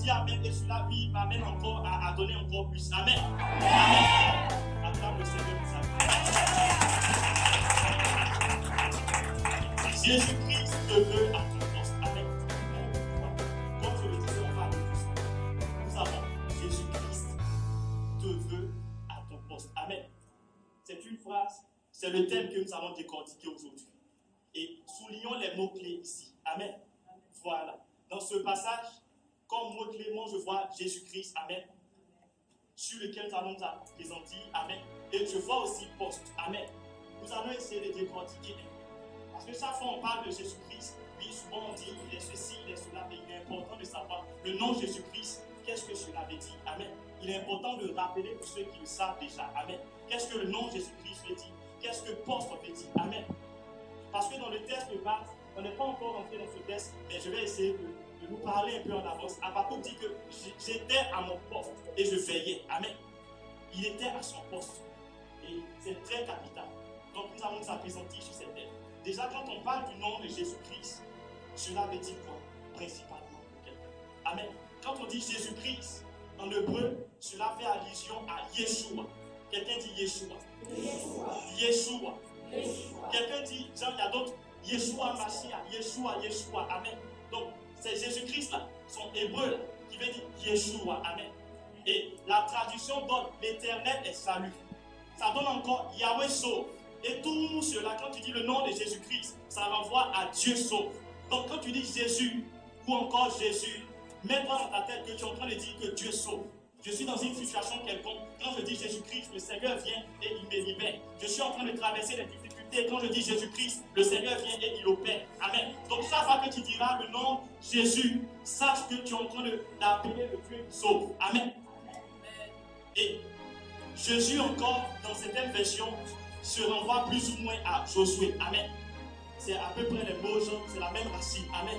dit Amen et celui-là, lui, m'amène encore à donner encore plus. Amen. Amen. Acclame le Seigneur pour ça. Jésus-Christ te veut à ton poste. Amen. Comme je le disais, on va aller plus. Nous avons Jésus-Christ te veut à ton poste. Amen. C'est une phrase, c'est le thème que nous allons décortiquer aujourd'hui. Et soulignons les mots-clés ici. Amen. Voilà. Dans ce passage, comme mot-clé, moi je vois Jésus-Christ. Amen. Sur lequel nous allons nous présenter. Amen. Et je vois aussi poste. Amen. Nous allons essayer de décortiquer. Parce que chaque fois on parle de Jésus-Christ, oui, souvent on dit il est ceci, il est cela, mais il est important de savoir le nom Jésus-Christ. Qu'est-ce que cela veut dire? Amen. Il est important de rappeler pour ceux qui le savent déjà. Amen. Qu'est-ce que le nom Jésus-Christ veut dire? Qu'est-ce que poste veut dire? Amen. Parce que dans le test de base, on n'est pas encore rentré dans ce test, mais je vais essayer de nous parler un peu en avance. Habakkuk dit que j'étais à mon poste et je veillais. Amen. Il était à son poste. Et c'est très capital. Donc nous allons nous appesantir sur cette thème. Déjà, quand on parle du nom de Jésus-Christ, cela veut dire quoi? Principalement pour quelqu'un. Amen. Quand on dit Jésus-Christ, en hébreu, cela fait allusion à Yeshua. Quelqu'un dit Yeshua. Yeshua. Quelqu'un dit, genre, il y a d'autres, Yeshua Mashiach, Yeshua. Amen. Donc, c'est Jésus-Christ là, son hébreu là, qui veut dire Yeshua. Amen. Et la traduction donne l'éternel est salut. Ça donne encore Yahweh sauve. Et tout cela, quand tu dis le nom de Jésus-Christ, ça renvoie à Dieu sauve. Donc quand tu dis Jésus ou encore Jésus, mets-toi dans ta tête que tu es en train de dire que Dieu sauve. Je suis dans une situation quelconque. Quand je dis Jésus-Christ, le Seigneur vient et il me libère. Je suis en train de traverser les difficultés. Quand je dis Jésus-Christ, le Seigneur vient et il opère. Amen. Donc chaque fois que tu diras le nom Jésus, sache que tu es en train d'appeler le Dieu qui sauve. Amen. Et Jésus encore, dans certaines versions, se renvoie plus ou moins à Josué. Amen. C'est à peu près les mots, c'est la même racine. Amen.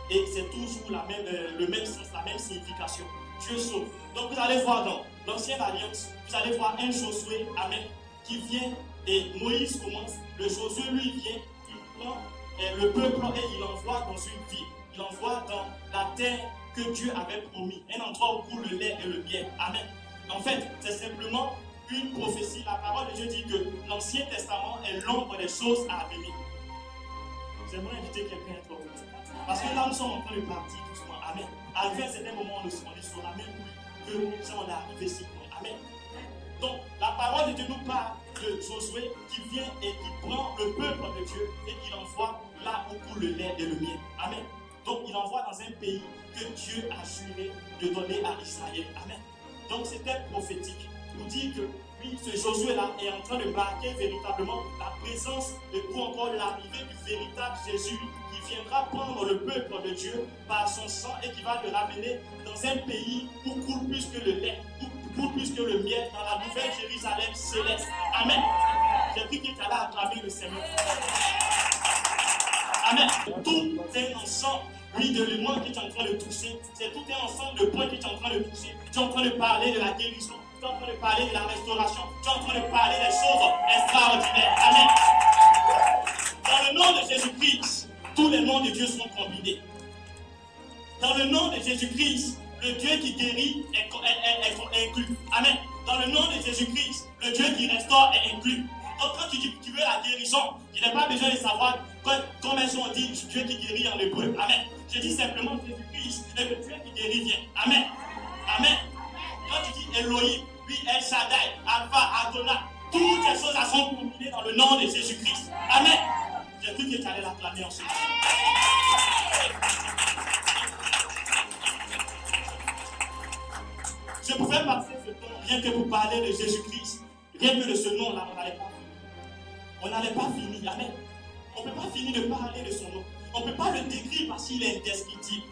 Et c'est toujours le même sens, la même signification. Dieu sauve. Donc vous allez voir dans l'Ancienne Alliance, vous allez voir un Josué, Amen, qui vient et Moïse commence. Le Josué, lui, vient, il prend le peuple et il l'envoie dans une ville. Il l'envoie dans la terre que Dieu avait promis. Un endroit où coule le lait et le miel. Amen. En fait, c'est simplement une prophétie. La parole de Dieu dit que l'Ancien Testament est l'ombre des choses à venir. J'aimerais inviter quelqu'un à être heureux. Parce que là, nous sommes en train de partir doucement. Amen. Arrivé à un certain moment, on ne saura même plus que ça, on est arrivé ici. Amen. Donc, la parole de Dieu nous parle de Josué qui vient et qui prend le peuple de Dieu et qui l'envoie là où coule le lait et le miel. Amen. Donc, il envoie dans un pays que Dieu a juré de donner à Israël. Amen. Donc, c'était prophétique pour dire que oui, ce Josué-là est en train de marquer véritablement la présence ou encore l'arrivée du véritable Jésus qui viendra prendre le peuple de Dieu par son sang et qui va le ramener dans un pays où coule plus que le lait, où coule plus que le miel, dans la nouvelle Jérusalem céleste. Amen. J'ai pris qu'il fallait acclamer le Seigneur. Amen. Tout est ensemble. Oui, de l'élément que tu es en train de toucher, c'est tout un ensemble de points que tu es en train de toucher. Tu es en train de parler de la guérison, tu es en train de parler de la restauration, tu es en train de parler des choses extraordinaires. Amen. Dans le nom de Jésus-Christ, tous les noms de Dieu sont combinés. Dans le nom de Jésus-Christ, le Dieu qui guérit est inclus. Amen. Dans le nom de Jésus-Christ, le Dieu qui restaure est inclus. Donc quand tu dis que tu veux la guérison, tu n'as pas besoin de savoir comment est-ce qu'on dit Dieu qui guérit en hébreu. Amen. Je dis simplement Jésus-Christ est le Dieu qui guérit vient. Amen. Amen. Quand tu dis Elohim, oui, El Shaddai, Alpha, Adonai, toutes ces choses sont combinées dans le nom de Jésus-Christ. Amen. J'ai cru que tu allais l'acclamer ensuite. Je pouvais passer ce temps rien que pour parler de Jésus-Christ. Rien que de ce nom-là, on n'allait pas finir. On n'allait pas finir. Amen. On ne peut pas finir de parler de son nom. On ne peut pas le décrire parce qu'il est indescriptible.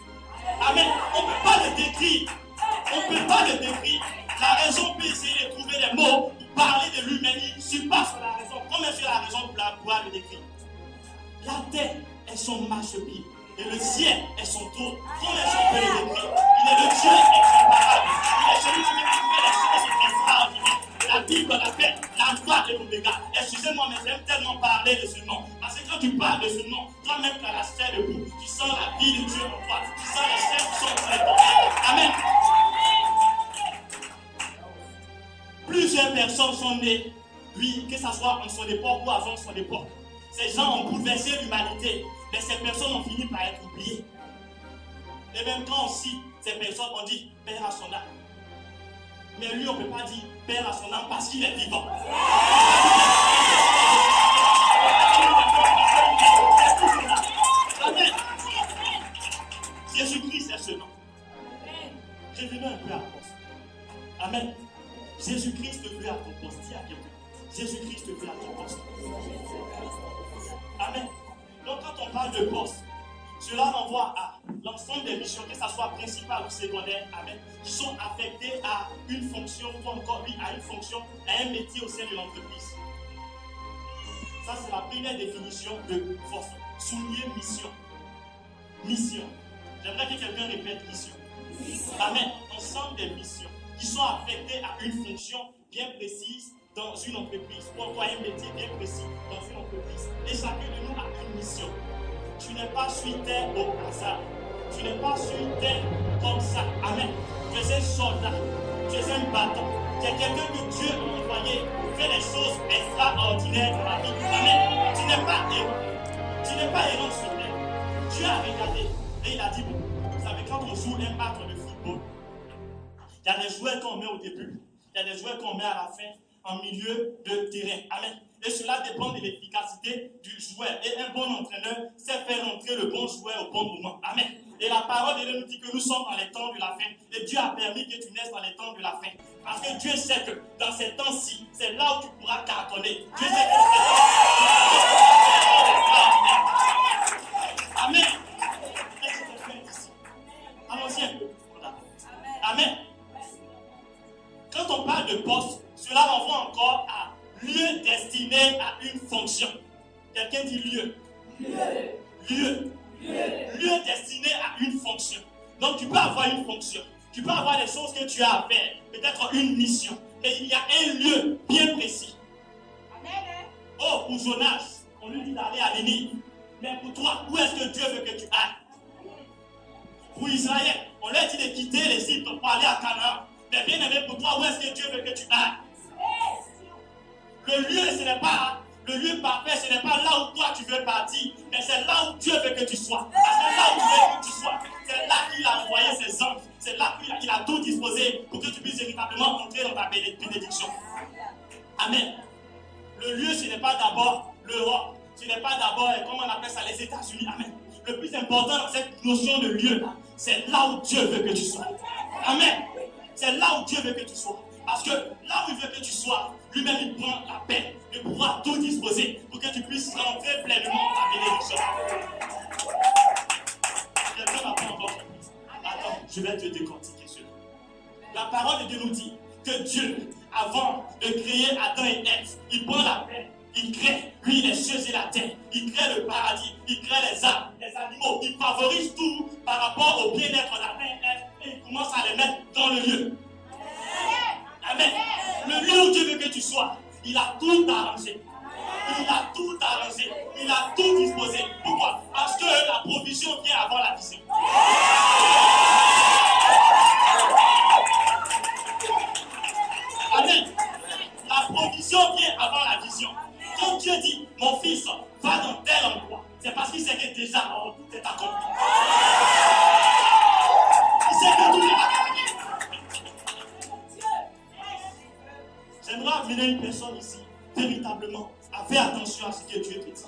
Amen. On ne peut pas le décrire. On ne peut pas le décrire. La raison peut essayer de trouver les mots pour parler de lui, mais il surpasse la raison. Comment est-ce que la raison pour pouvoir le décrire? La terre est son marchepied et le ciel est son trône. Comment est-ce qu'on peut le décrire? Il est le Dieu incomparable. Il est celui qui fait les choses extraordinaires. La Bible l'appelle l'alpha et l'oméga. Excusez-moi, mais j'aime tellement parler de ce nom. Parce que Quand tu parles de ce nom, toi-même tu as la chair debout. Tu sens la vie de Dieu en toi. Tu sens les chairs qui sont en train de tomber. Amen. Plusieurs personnes sont nées, oui, que ce soit en son époque ou avant son époque. Ces gens ont bouleversé l'humanité, mais ces personnes ont fini par être oubliées. Et même quand aussi ces personnes ont dit Père à son âme. Mais lui, on ne peut pas dire Père à son âme parce qu'il est vivant. Amen. Jésus-Christ est ce nom. Je venais un peu à poste. Amen. Jésus-Christ te veut à ton poste. Dis à quelqu'un. Jésus-Christ te veut à ton poste. Amen. Donc quand on parle de poste, cela renvoie à l'ensemble des missions, que ce soit principale ou secondaire, amen, qui sont affectées à une fonction ou encore oui, à une fonction, à un métier au sein de l'entreprise. Ça, c'est la première définition de force. Souligner mission. Mission. J'aimerais que quelqu'un répète mission. Amen. Ensemble des missions qui sont affectées à une fonction bien précise dans une entreprise ou encore un métier bien précis dans une entreprise. Et chacun de nous a une mission. Tu n'es pas sur terre au hasard. Tu n'es pas sur terre comme ça. Amen. Tu es un soldat. Tu es un bâton. Tu es quelqu'un que Dieu a envoyé pour faire des choses extraordinaires dans la vie. Amen. Tu n'es pas errant. Tu n'es pas errant sur terre. Dieu a regardé et il a dit, bon, vous savez, quand on joue un match de football, il y a des joueurs qu'on met au début. Il y a des joueurs qu'on met à la fin en milieu de terrain. Amen. Et cela dépend de l'efficacité du joueur. Et un bon entraîneur sait faire entrer le bon joueur au bon moment. Amen. Et la parole de Dieu nous dit que nous sommes dans les temps de la fin. Et Dieu a permis que tu naisses dans les temps de la fin. Parce que Dieu sait que dans ces temps-ci, c'est là où tu pourras cartonner. Dieu sait que Amen. Allons-y un peu. Amen. Quand on parle de poste, cela renvoie encore à lieu destiné à une fonction. Quelqu'un dit lieu. Lieu destiné à une fonction. Donc tu peux avoir une fonction. Tu peux avoir des choses que tu as à faire. Peut-être une mission. Mais il y a un lieu bien précis. Amen. Oh, pour Jonas, on lui dit d'aller à Ninive. Mais pour toi, où est-ce que Dieu veut que tu ailles? Pour Israël, on leur dit de quitter les Égypte pour aller à Canaan. Mais bien aimé, pour toi, où est-ce que Dieu veut que tu ailles? Le lieu, ce n'est pas le lieu parfait, ce n'est pas là où toi tu veux partir, mais c'est là où Dieu veut que tu sois. Parce que là où Dieu veut que tu sois, c'est là qu'il a envoyé ses anges. C'est là qu'il a tout disposé pour que tu puisses véritablement entrer dans ta bénédiction. Amen. Le lieu, ce n'est pas d'abord l'Europe, ce n'est pas d'abord, comment on appelle ça, les États-Unis. Amen. Le plus important dans cette notion de lieu, c'est là où Dieu veut que tu sois. Amen. C'est là où Dieu veut que tu sois. Parce que là où il veut que tu sois, lui-même il prend la peine de pouvoir tout disposer pour que tu puisses rentrer pleinement dans ta bénédiction. Quelqu'un n'a pas encore compris. Attends, je vais te décortiquer cela. La parole de Dieu nous dit que Dieu, avant de créer Adam et Ève, il prend la peine, il crée, lui, les cieux et la terre, il crée le paradis, il crée les arbres, les animaux, il favorise tout par rapport au bien-être d'Adam et Ève et il commence à les mettre dans le lieu. Amen. Le lieu où Dieu veut que tu sois, il a tout arrangé. Il a tout arrangé. Il a tout disposé. Pourquoi? Parce que la provision vient avant la vision. Amen. La provision vient avant la vision. Quand Dieu dit, mon fils, va dans tel endroit, c'est parce qu'il sait que déjà, tout est accompli. Il sait que tout est accompli. J'aimerais amener une personne ici, véritablement, à faire attention à ce que Dieu te dit.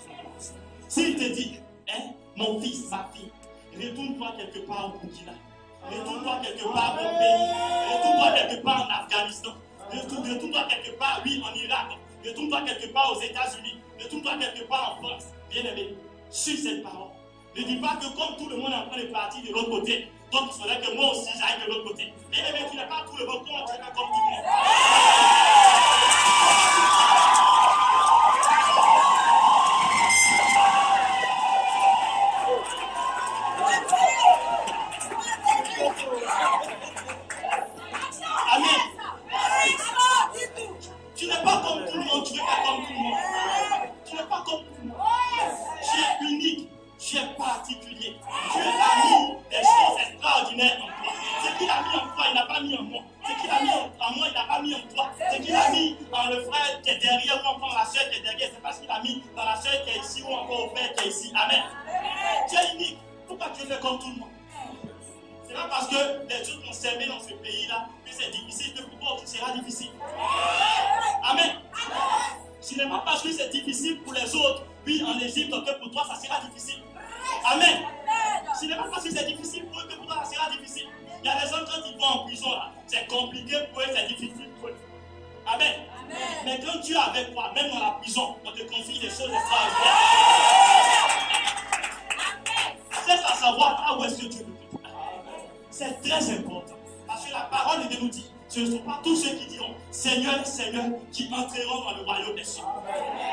S'il te dit, mon fils, ma fille, retourne-toi quelque part au Burkina, retourne-toi quelque part au pays, retourne-toi quelque part en Afghanistan, retourne-toi quelque part, oui, en Irak, retourne-toi quelque part aux États-Unis, retourne-toi quelque part en France. Bien aimé, suis cette parole. Ne dis pas que comme tout le monde est en train de partir de l'autre côté, donc il faudrait que moi aussi j'aille de l'autre côté. Bien aimé, tu n'es pas tout le monde, comment tu es comme tout le monde? Amen. Tu n'es pas comme tout le monde, tu n'es pas comme tout le monde. Tu n'es pas comme tout le monde. Ce qu'il a mis dans le frère qui est derrière ou encore la soeur qui est derrière, c'est parce qu'il a mis dans la soeur qui est ici ou encore au frère qui est ici. Amen. Tu es unique. Pourquoi tu fais comme tout le monde? C'est pas parce que les autres ont servi dans ce pays-là que c'est difficile, que pour toi aussi sera difficile. Amen. Ce n'est pas parce que c'est difficile pour les autres, oui, en Égypte, que pour toi ça sera difficile. Amen. Ce n'est pas parce que c'est difficile pour eux que pour toi ça sera difficile. Il y a des gens quand ils vont en prison là, c'est compliqué pour eux, c'est difficile pour eux. Amen. Mais quand tu es avec toi, même dans la prison, on te confie des choses extraordinaires. C'est à savoir où est-ce que Dieu veut te dire. C'est très important. Parce que la parole de Dieu nous dit, ce ne sont pas tous ceux qui diront Seigneur, Seigneur, qui entreront dans le royaume des cieux.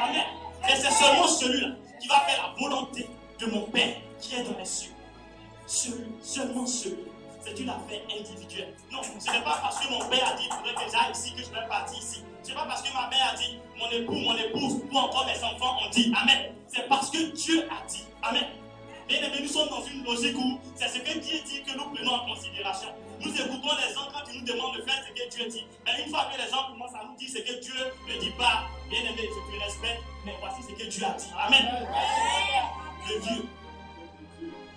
Amen. Et c'est seulement celui-là qui va faire la volonté de mon Père qui est dans les cieux. Seulement celui-là. C'est une affaire individuelle. Non, ce n'est pas parce que mon père a dit il faudrait que j'aille ici que je vais partir ici. Ce n'est pas parce que ma mère a dit mon époux, mon épouse ou encore mes enfants ont dit Amen. C'est parce que Dieu a dit Amen. Bien aimés, nous sommes dans une logique où c'est ce que Dieu dit que nous prenons en considération. Nous écoutons les gens quand ils nous demandent de faire ce que Dieu dit. Mais une fois que les gens commencent à nous dire ce que Dieu ne dit pas, bien aimé, je te respecte, mais voici ce que Dieu a dit. Amen.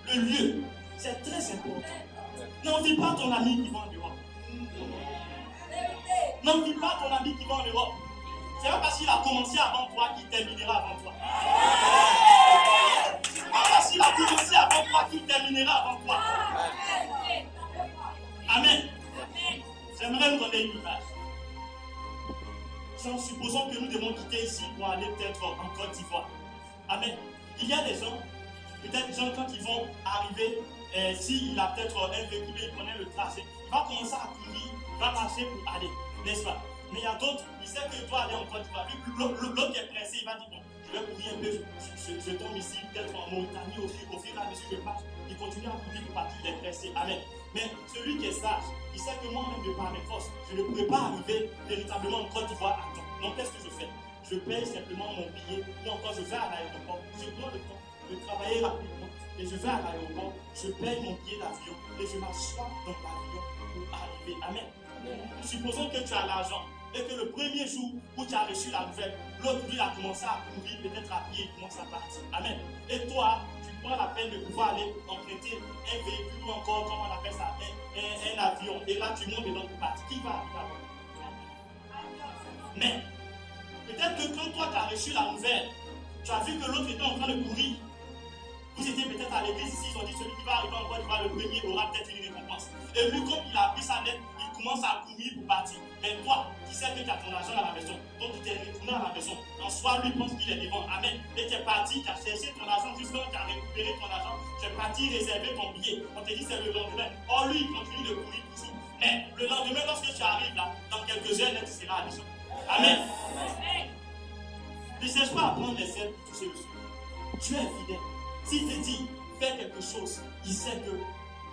Le lieu, c'est très important. N'envie pas ton ami qui va en Europe. N'envie pas ton ami qui va en Europe. C'est pas parce qu'il a commencé avant toi qu'il terminera avant toi. C'est pas parce qu'il a commencé avant toi qu'il terminera avant toi. Amen. J'aimerais nous donner une image. En supposant que nous devons quitter ici pour aller peut-être en Côte d'Ivoire. Amen. Il y a des gens, peut-être des gens quand ils vont arriver, s'il a peut-être un véhicule, il connaît le tracé, il va commencer à courir, il va marcher pour aller, n'est-ce pas? Mais il y a d'autres, il sait qu'il doit aller en Côte d'Ivoire. L'autre qui est pressé, il va dire bon, je vais courir un peu, je tombe ici, peut-être en Mauritanie, au fur et à mesure que je passe, il continue à courir pour partir, il est pressé. Amen. Mais celui qui est sage, il sait que moi-même, de par mes forces, je ne pourrais pas arriver véritablement en Côte d'Ivoire à temps. Donc qu'est-ce que je fais? Je paye simplement mon billet, ou encore je vais à l'aéroport, je prends le temps de travailler rapidement, et je vais à l'aéroport, je paye mon billet d'avion, et je m'assois dans l'avion pour arriver. Amen. Supposons que tu as l'argent, et que le premier jour où tu as reçu la nouvelle, l'autre lui a commencé à courir, peut-être à pied, il commence à partir. Amen. Et toi, prends la peine de pouvoir aller emprunter un véhicule ou encore, comment on appelle ça, un avion. Et là, tu montes dedans pour partir. Qui va arriver avant? Mais, peut-être que quand toi, tu as reçu la nouvelle, tu as vu que l'autre était en train de courir. Vous étiez peut-être à l'église ici, ils ont dit celui qui va arriver en Côte d'Ivoire le premier aura peut-être une récompense. Et lui, comme il a pris sa lettre, il commence à courir pour partir. Mais toi, qui sais que tu as ton argent à la maison, donc tu t'es retourné à la maison. En soi, lui pense qu'il est devant. Amen. Et tu es parti, tu as cherché ton argent jusqu'à tu as récupéré ton argent. Tu es parti réserver ton billet. On te dit c'est le lendemain. Or, lui, il continue de courir toujours. Mais le lendemain, lorsque tu arrives là, dans quelques heures, tu seras à la maison. Amen. Ne cherche pas à prendre les ailes pour toucher le sol. Tu es fidèle. S'il te dit, fais quelque chose, il sait que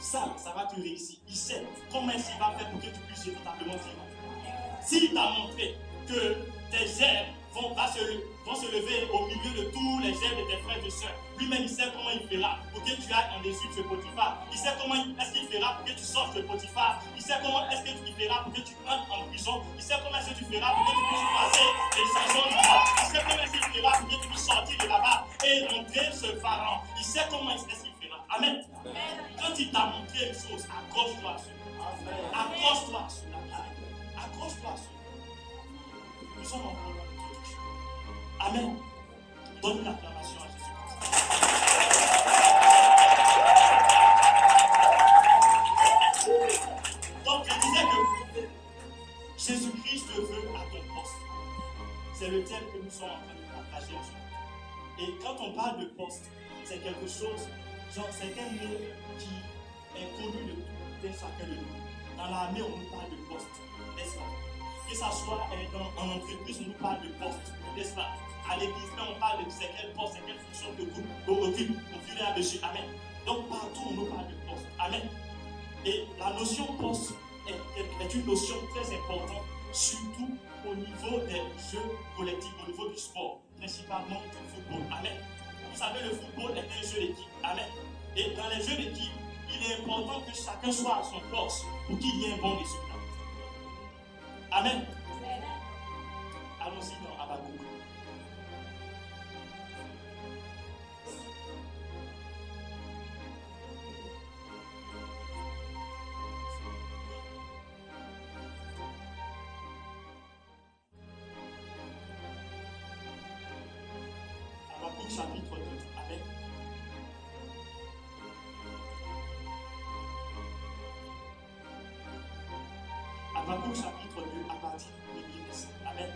ça va te réussir. Il sait comment il va faire pour que tu puisses véritablement vivre. S'il t'a montré que tes ailes vont se lever au milieu de tous les ailes de tes frères et de sœurs, lui-même il sait comment il fera pour que tu ailles en Égypte de Potiphar. Il sait comment est-ce qu'il fera pour que tu sortes de Potiphar. Il sait comment est-ce qu'il fera pour que tu entres en prison. Il sait comment est-ce que tu feras pour que tu puisses passer les saisons du temps. Il sait comment est-ce qu'il fera pour que tu puisses sortir de là-bas et rentrer ce pharaon. Il sait comment est-ce qu'il fera. Amen. Quand il t'a montré une chose, accroche-toi à cela. Accroche-toi à cela. Accroche-toi à cela. Nous sommes encore dans l'introduction. Amen. Donne une acclamation à Jésus-Christ. Donc, je disais que Jésus-Christ te veut à ton poste. C'est le thème que nous sommes en train de partager aujourd'hui. Et quand on parle de poste, c'est quelque chose, genre, c'est un mot qui est connu de chacun de nous. Dans l'armée, on nous parle de poste, n'est-ce pas? Que ça soit en entreprise, on nous parle de poste, n'est-ce pas? À l'église, on parle de c'est quel poste, c'est quelle fonction que vous occupe au fur et à mesure. Amen. Donc partout, on nous parle de poste. Amen. Et la notion poste est une notion très importante, surtout au niveau des jeux collectifs, au niveau du sport, principalement du football. Amen. Vous savez, le football est un jeu d'équipe. Amen. Et dans les jeux d'équipe, il est important que chacun soit à son poste pour qu'il y ait un bon résultat. Amen. chapitre 2. Amen. Habakkuk chapitre 2 à partir du 1er verset. Amen.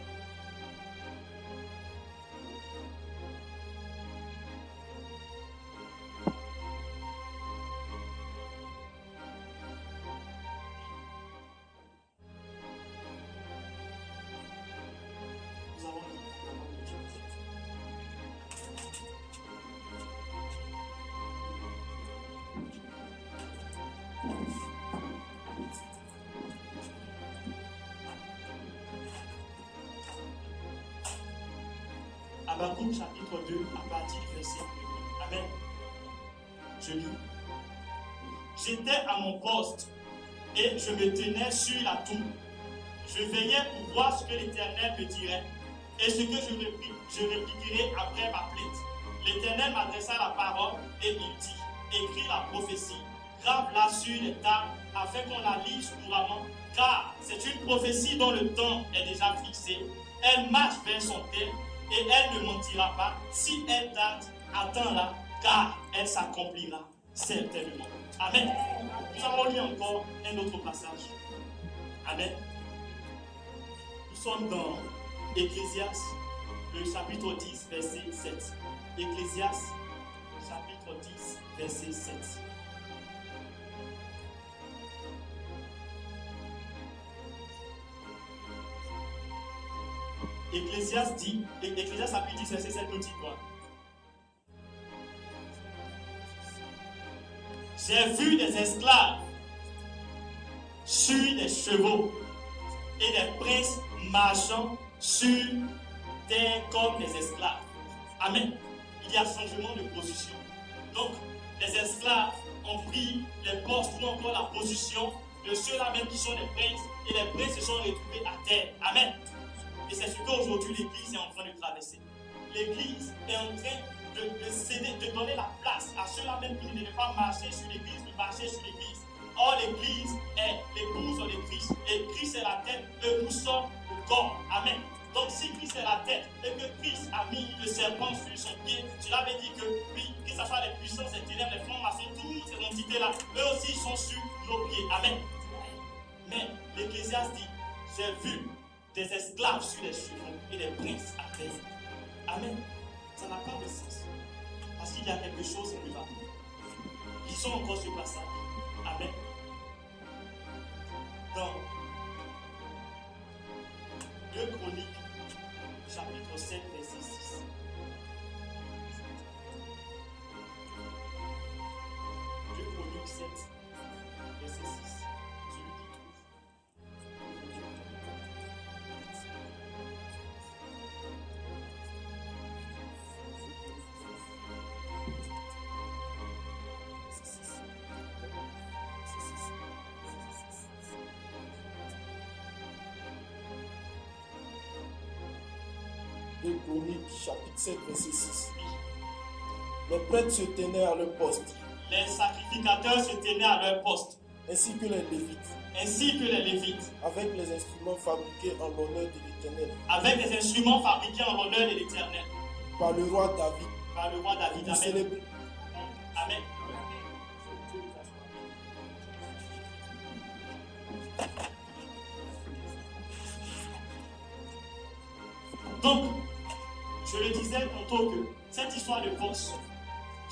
Nous avons lu la parole de Dieu. Habakkuk chapitre 2 à partir du verset 1. Amen. Je lis. J'étais à mon poste et je me tenais sur la tour. Je veillais pour voir ce que l'Éternel me dirait et ce que je répliquerai après ma plainte. L'Éternel m'adressa la parole et il dit, écris la prophétie, grave-la sur les tables afin qu'on la lise couramment, car c'est une prophétie dont le temps est déjà fixé. Elle marche vers son terme et elle ne mentira pas. Si elle date, attends-la, car elle s'accomplira certainement. Amen. Nous allons lire encore un autre passage. Amen. Nous sommes dans Ecclésiaste, le chapitre 10, verset 7. Ecclésiaste, chapitre 10, verset 7. Ecclésiaste chapitre 10, verset 7 nous dit quoi? J'ai vu des esclaves sur des chevaux et des princes marchant sur terre comme des esclaves. Amen. Il y a changement de position. Donc, les esclaves ont pris les postes ou encore la position de ceux-là même qui sont les princes, et les princes se sont retrouvés à terre. Amen. Et c'est ce qu'aujourd'hui l'Église est en train de traverser. L'Église est en train de céder, de donner la place à ceux-là même qui ne devaient pas marcher sur l'Église, de marcher sur l'Église. Or, l'Église est l'épouse de Christ, et Christ est la tête, et nous sommes le corps. Amen. Donc, si Christ est la tête, et que Christ a mis le serpent sur son pied, cela veut dire que, oui, que ce soit les puissances, les ténèbres, les francs-maçons, toutes ces entités-là, eux aussi sont sur nos pieds. Amen. Mais l'Ecclésiaste dit, j'ai vu des esclaves sur les chevaux et des princes à terre. Amen. Ça n'a pas de sens. Parce qu'il y a quelque chose qui va. Lisons encore ce passage. Amen. Dans 2 Chroniques, chapitre 7, verset 6. 2 Chroniques 7, verset 6. Celui qui trouve. 2 Chroniques, chapitre 7, verset 6. Les prêtres se tenaient à leur poste, Les sacrificateurs se tenaient à leur poste, ainsi que les Lévites, avec les instruments fabriqués en l'honneur de l'Éternel, avec des instruments fabriqués en l'honneur de l'Éternel, par le roi David, par le roi David. pour Amen. célébrer. Amen. Donc, je le disais tantôt que cette histoire de poste,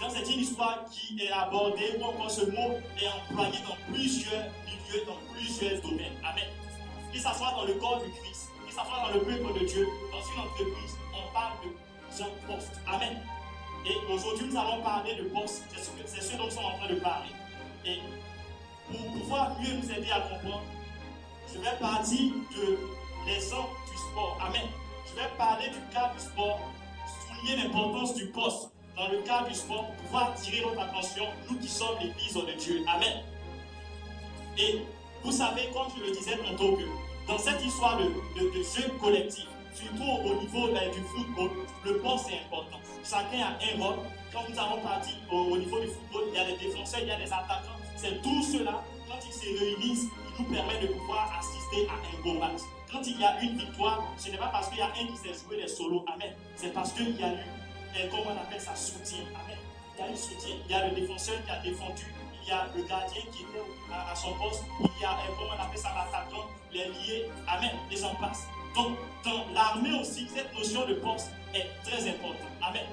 c'est une histoire qui est abordée, ou encore ce mot est employé dans plusieurs milieux, dans plusieurs domaines. Amen. Que ce soit dans le corps du Christ, que ce soit dans le peuple de Dieu, dans une entreprise, on parle de poste. Amen. Et aujourd'hui, nous allons parler de poste. C'est ce dont nous sommes en train de parler. Et pour pouvoir mieux nous aider à comprendre, je vais partir de l'exemple du sport. Amen. Je vais parler du cas du sport, souligner l'importance du poste dans le cas du sport pour pouvoir attirer votre attention, nous qui sommes l'Église de Dieu. Amen. Et vous savez, comme je le disais tantôt, que dans cette histoire de jeu collectif, surtout au niveau du football, le poste est important. Chacun a un rôle. Quand nous allons partir au niveau du football, il y a des défenseurs, il y a des attaquants. C'est tous ceux-là, quand ils se réunissent, ils nous permettent de pouvoir assister à un beau match. Quand il y a une victoire, ce n'est pas parce qu'il y a un qui s'est joué des solos. Amen. C'est parce qu'il y a eu comment on appelle ça, soutien. Amen. Il y a un soutien. Il y a le défenseur qui a défendu. Il y a le gardien qui était à son poste. Il y a, comment on appelle ça, l'attaquant, les liés. Amen. Et j'en passe. Donc, dans l'armée aussi, cette notion de poste est très importante. Amen.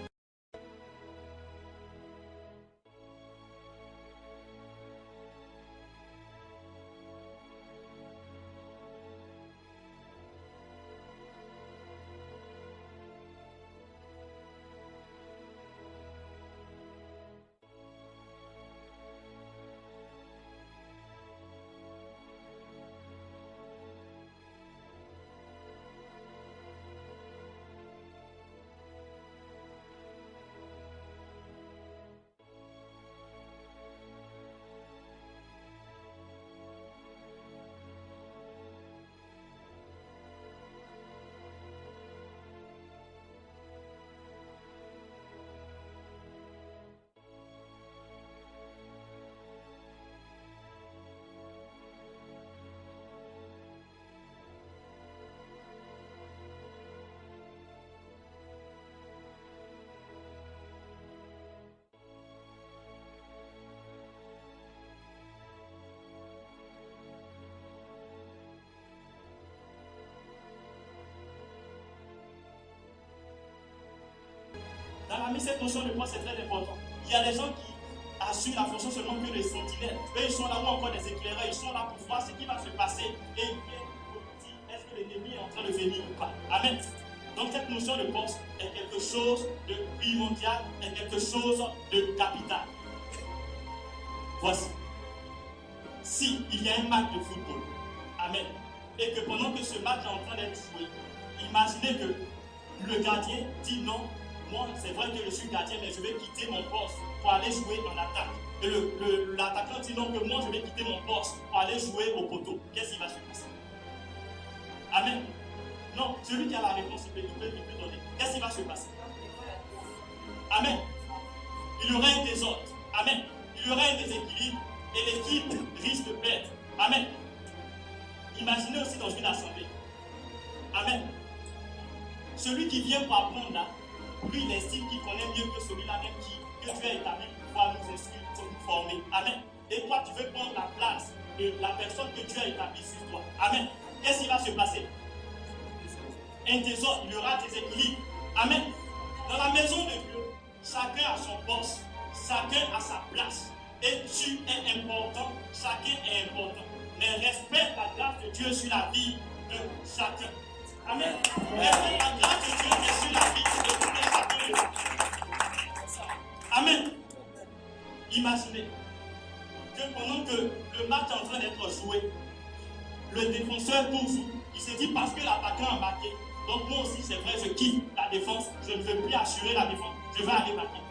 Dans l'armée, cette notion de poste est très importante. Il y a des gens qui assurent la fonction seulement que les sentinelles. Eux, ils sont là, ou encore des éclaireurs, ils sont là pour voir ce qui va se passer et ils viennent pour dire est-ce que l'ennemi est en train de venir ou pas. Amen. Donc cette notion de poste est quelque chose de primordial, est quelque chose de capital. Voici. Si il y a un match de football, amen, et que pendant que ce match est en train d'être joué, imaginez que le gardien dit non. Moi, c'est vrai que je suis gardien, mais je vais quitter mon poste pour aller jouer en attaque. Et l'attaquant dit non, que moi, je vais quitter mon poste pour aller jouer au poteau. Qu'est-ce qui va se passer? Amen. Non, celui qui a la réponse, il peut donner. Qu'est-ce qui va se passer? Amen. Il y aura un désordre. Amen. Il y aura un déséquilibre et l'équipe risque de perdre. Amen. Imaginez aussi dans une assemblée. Amen. Celui qui vient pour apprendre là, lui, il estime qu'il connaît mieux que celui-là même que Dieu a établi pour pouvoir nous instruire, pour nous former. Amen. Et toi, tu veux prendre la place de la personne que Dieu a établie sur toi. Amen. Qu'est-ce qui va se passer? Un désordre, il y aura des équilibres. Amen. Dans la maison de Dieu, chacun a son poste, chacun a sa place. Et tu es important, chacun est important. Mais respecte la grâce de Dieu sur la vie de chacun. Amen. Respecte la grâce de Dieu sur la vie de chacun. Amen. Imaginez que pendant que le match est en train d'être joué, le défenseur toujours, il se dit parce que l'attaquant a marqué. Donc moi aussi, c'est vrai, je quitte la défense, je ne veux plus assurer la défense, je vais aller marquer.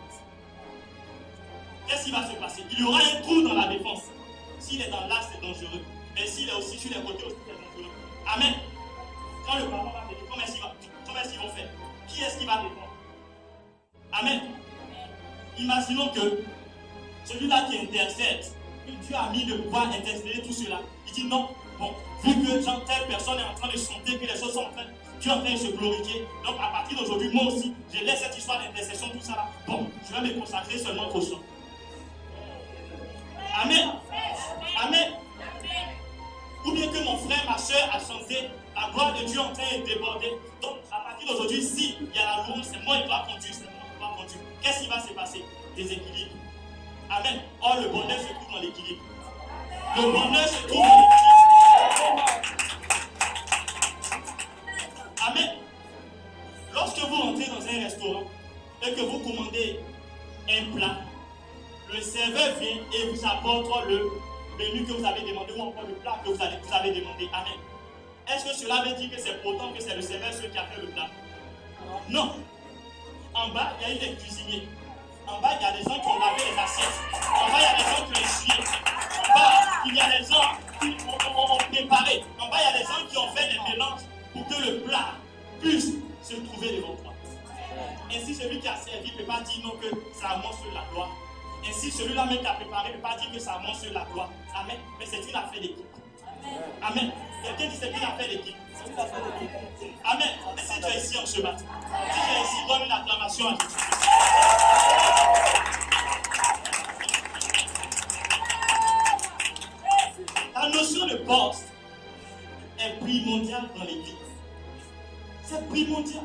Qu'est-ce qui va se passer? Il y aura un trou dans la défense. S'il est dans l'axe, c'est dangereux. Mais s'il est aussi sur les côtés, aussi, c'est dangereux. Amen. Quand le ballon va venir, comment est-ce qu'ils vont faire? Qui est-ce qui va défendre? Amen. Imaginons que celui-là qui intercède, que Dieu a mis de pouvoir intercéder tout cela, il dit non, bon, vu que telle personne est en train de chanter, que les choses sont en train, Dieu est en train de se glorifier, donc à partir d'aujourd'hui, moi aussi, je laisse cette histoire d'intercession, tout ça là, bon, je vais me consacrer seulement au chant. Amen. Amen. Ou bien que mon frère, ma soeur a chanté, la gloire de Dieu est en train de déborder. Donc, à partir d'aujourd'hui, si il y a la louange, c'est moi qui dois conduire, c'est moi qui dois conduire. Qu'est-ce qui va se passer? Déséquilibre. Amen. Or, le bonheur se trouve dans l'équilibre. Le bonheur se trouve dans l'équilibre. Amen. Lorsque vous entrez dans un restaurant et que vous commandez un plat, le serveur vient et vous apporte le menu que vous avez demandé ou encore le plat que vous avez demandé. Amen. Est-ce que cela veut dire que c'est pourtant que c'est le serveur qui a fait le plat? Non. En bas, il y a eu des cuisiniers. En bas, il y a des gens qui ont lavé les assiettes. En bas, il y a des gens qui ont essuyé. En bas, il y a des gens qui ont préparé. En bas, il y a des gens qui ont fait des mélanges pour que le plat puisse se trouver devant toi. Ainsi, celui qui a servi ne peut pas dire non que ça montre sur la gloire. Ainsi, celui-là même qui a préparé ne peut pas dire que ça montre sur la gloire. Amen. Mais c'est une affaire d'équipe. Amen. Quelqu'un dit c'est une affaire d'équipe. Amen. Et si tu es ici en ce matin, si tu es ici, donne une acclamation à Jésus. La notion de poste est primordiale dans l'église. C'est primordial.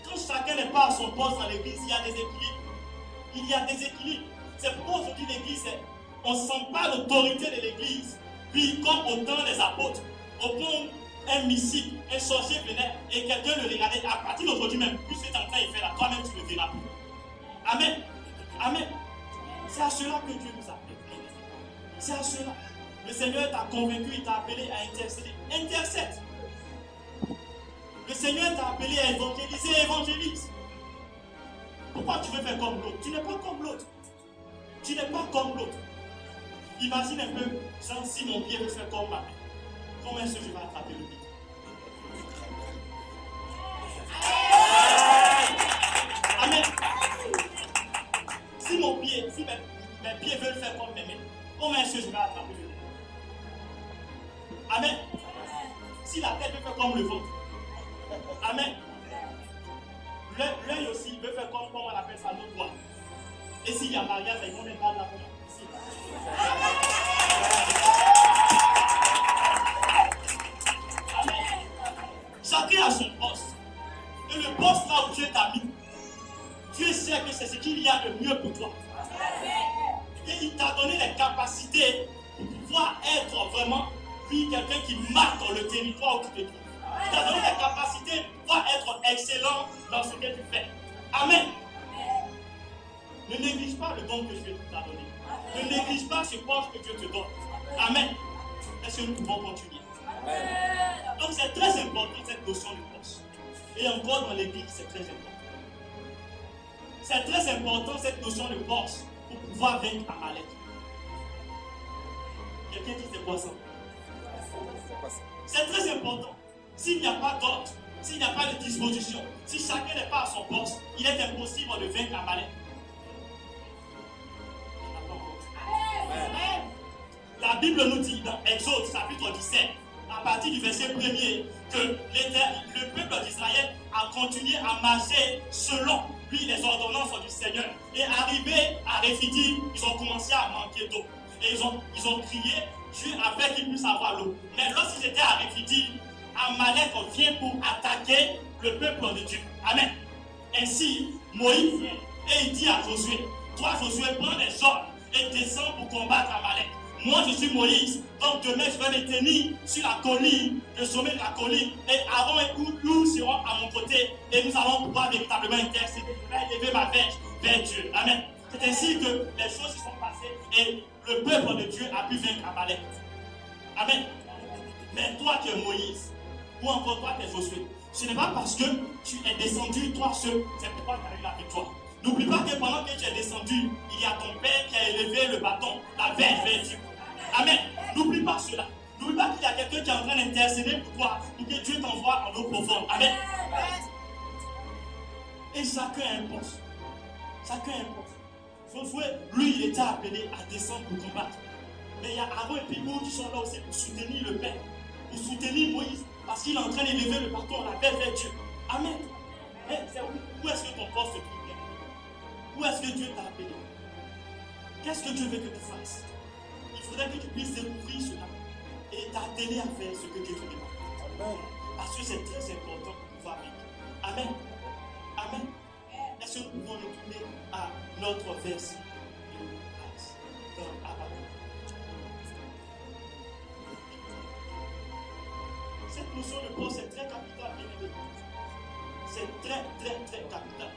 Quand chacun n'est pas à son poste dans l'église, il y a des équilibres. Il y a des équilibres. C'est pourquoi aujourd'hui l'église, on ne sent pas l'autorité de l'église. Puis comme au temps des apôtres, au point un missile, un sorcier venait et quelqu'un le regardait, à partir d'aujourd'hui même, plus c'est en train de faire là, toi-même tu ne le verras plus. Amen. Amen. C'est à cela que Dieu nous appelle. C'est à cela. Le Seigneur t'a convaincu, il t'a appelé à intercéder. Intercède. Le Seigneur t'a appelé à évangéliser, évangélise. Pourquoi tu veux faire comme l'autre? Tu n'es pas comme l'autre. Tu n'es pas comme l'autre. Imagine un peu, genre, si mon pied veut faire comme ma main. Comment est-ce que je vais attraper le pied? Amen. Si mon pied, si mes pieds veulent faire comme mes mains, comment est-ce que je vais attraper le pied? Amen. Si la tête veut faire comme le ventre. Amen. L'œil aussi veut faire comme on appelle ça, nos doigts. Et s'il y a mariage, ils vont les battre là ici. Amen. Chacun a son poste. Et le poste là où Dieu t'a mis, Dieu sait que c'est ce qu'il y a de mieux pour toi. Et il t'a donné les capacités pour pouvoir être vraiment, puis quelqu'un qui marque dans le territoire où tu te trouves. Il t'a donné les capacités pour pouvoir être excellent dans ce que tu fais. Amen. Ne néglige pas le don que Dieu t'a donné. Ne néglige pas ce poste que Dieu te donne. Amen. Est-ce que nous pouvons continuer? Amen. Donc c'est très important cette notion de poste. Et encore dans l'église, c'est très important. C'est très important cette notion de poste pour pouvoir vaincre Amalek. Quelqu'un dit c'est quoi ça? C'est très important. S'il n'y a pas d'ordre, s'il n'y a pas de disposition, si chacun n'est pas à son poste, il est impossible de vaincre Amalek. La Bible nous dit dans Exode chapitre 17, à partir du verset 1er, que le peuple d'Israël a continué à marcher selon les ordonnances du Seigneur. Et arrivé à Rephidim, ils ont commencé à manquer d'eau. Et ils ont crié, Dieu a fait qu'ils puissent avoir l'eau. Mais lorsqu'ils étaient à Rephidim, Amalek vient pour attaquer le peuple de Dieu. Amen. Ainsi, Moïse vient et il dit à Josué, toi Josué, prends les hommes et descends pour combattre Amalek. Moi je suis Moïse, donc demain je vais me tenir sur la colline, le sommet de la colline, et Aaron et nous serons à mon côté, et nous allons pouvoir véritablement intercéder. Je vais élever ma verge vers Dieu. Amen. C'est ainsi que les choses se sont passées et le peuple de Dieu a pu vaincre Amalek. Amen. Mais toi qui es Moïse, ou encore toi qui es Josué, ce n'est pas parce que tu es descendu, toi seul, c'est pourquoi tu as eu la victoire. N'oublie pas que pendant que tu es descendu, il y a ton père qui a élevé le bâton, la verge vers Dieu. Amen. N'oublie pas cela. N'oublie pas qu'il y a quelqu'un qui est en train d'intercéder pour toi, pour que Dieu t'envoie en eau profonde. Amen. Et chacun a un poste. Chacun a un poste. Josué, lui, il était appelé à descendre pour combattre. Mais il y a Aaron et Pibou qui sont là aussi pour soutenir le père, pour soutenir Moïse, parce qu'il est en train d'élever le bâton, la verge vers Dieu. Amen. Mais où est-ce que ton poste se trouve? Où est-ce que Dieu t'a appelé? Qu'est-ce que Dieu veut que tu fasses? Il faudrait que tu puisses découvrir cela et t'atteler à faire ce que Dieu te demande. Amen. Parce que c'est très important pour pouvoir vivre. Amen. Amen. Est-ce que nous pouvons retourner à notre verset dans Habakkuk? Cette notion de poste est très capitale, bien aimé. C'est très, très, très capital.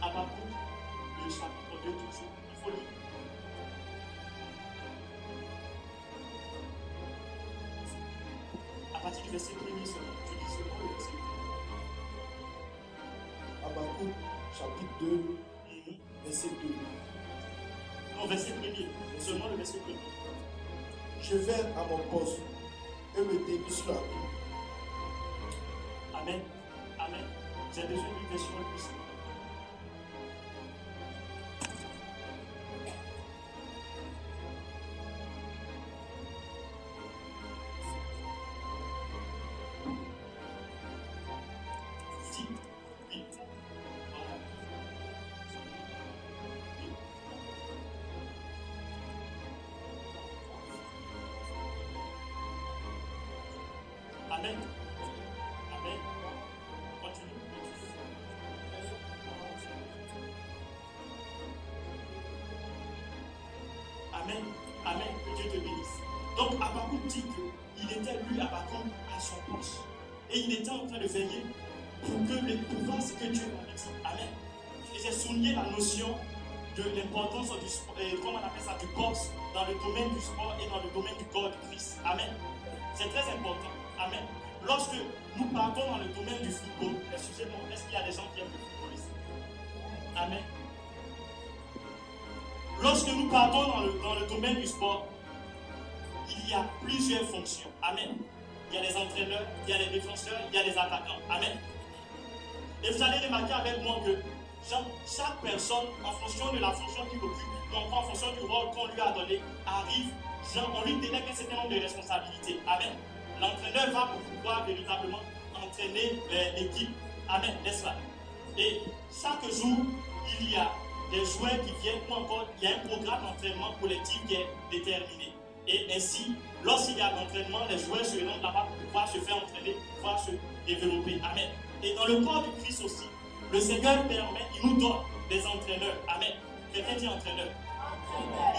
Habakkuk, le chapitre 2, toujours, il faut lire. À partir du verset 1er, tu dis seulement le verset 1. Habakkuk, chapitre 2, verset 2. Non, verset 1er, seulement le verset 1er. je vais à mon poste et me dénie sur la tour. Amen. Amen. J'ai besoin d'une version plus. Si. Oui. Voilà. Amen. Amen. Continue. Amen. Amen. Que Dieu te bénisse. Donc, Habakkuk dit qu'il était lui, Habakkuk, à son poste. Et il était en train de veiller pour voir ce que Dieu avait dit. Amen. Et j'ai souligné la notion de l'importance du sport, comment on appelle ça, du poste dans le domaine du sport et dans le domaine du corps de Christ. Amen. C'est très important. Amen. Lorsque nous partons dans le domaine du football, excusez-moi, est-ce qu'il y a des gens qui aiment le football ici? Amen. Lorsque nous partons dans le domaine du sport, il y a plusieurs fonctions. Amen. Il y a des entraîneurs, il y a des défenseurs, il y a des attaquants. Amen. Et vous allez remarquer avec moi que chaque personne, en fonction de la fonction qu'il occupe, donc en fonction du rôle qu'on lui a donné, arrive, on lui délègue un certain nombre de responsabilités. Amen. L'entraîneur va pouvoir véritablement entraîner l'équipe. Amen, n'est-ce pas? Et chaque jour, il y a des joueurs qui viennent, ou encore, il y a un programme d'entraînement collectif qui est déterminé. Et ainsi, lorsqu'il y a l'entraînement, les joueurs se rendent là-bas pour pouvoir se faire entraîner, pour pouvoir se développer. Amen. Et dans le corps du Christ aussi, le Seigneur permet, il nous donne des entraîneurs. Amen. Quelqu'un dit entraîneur.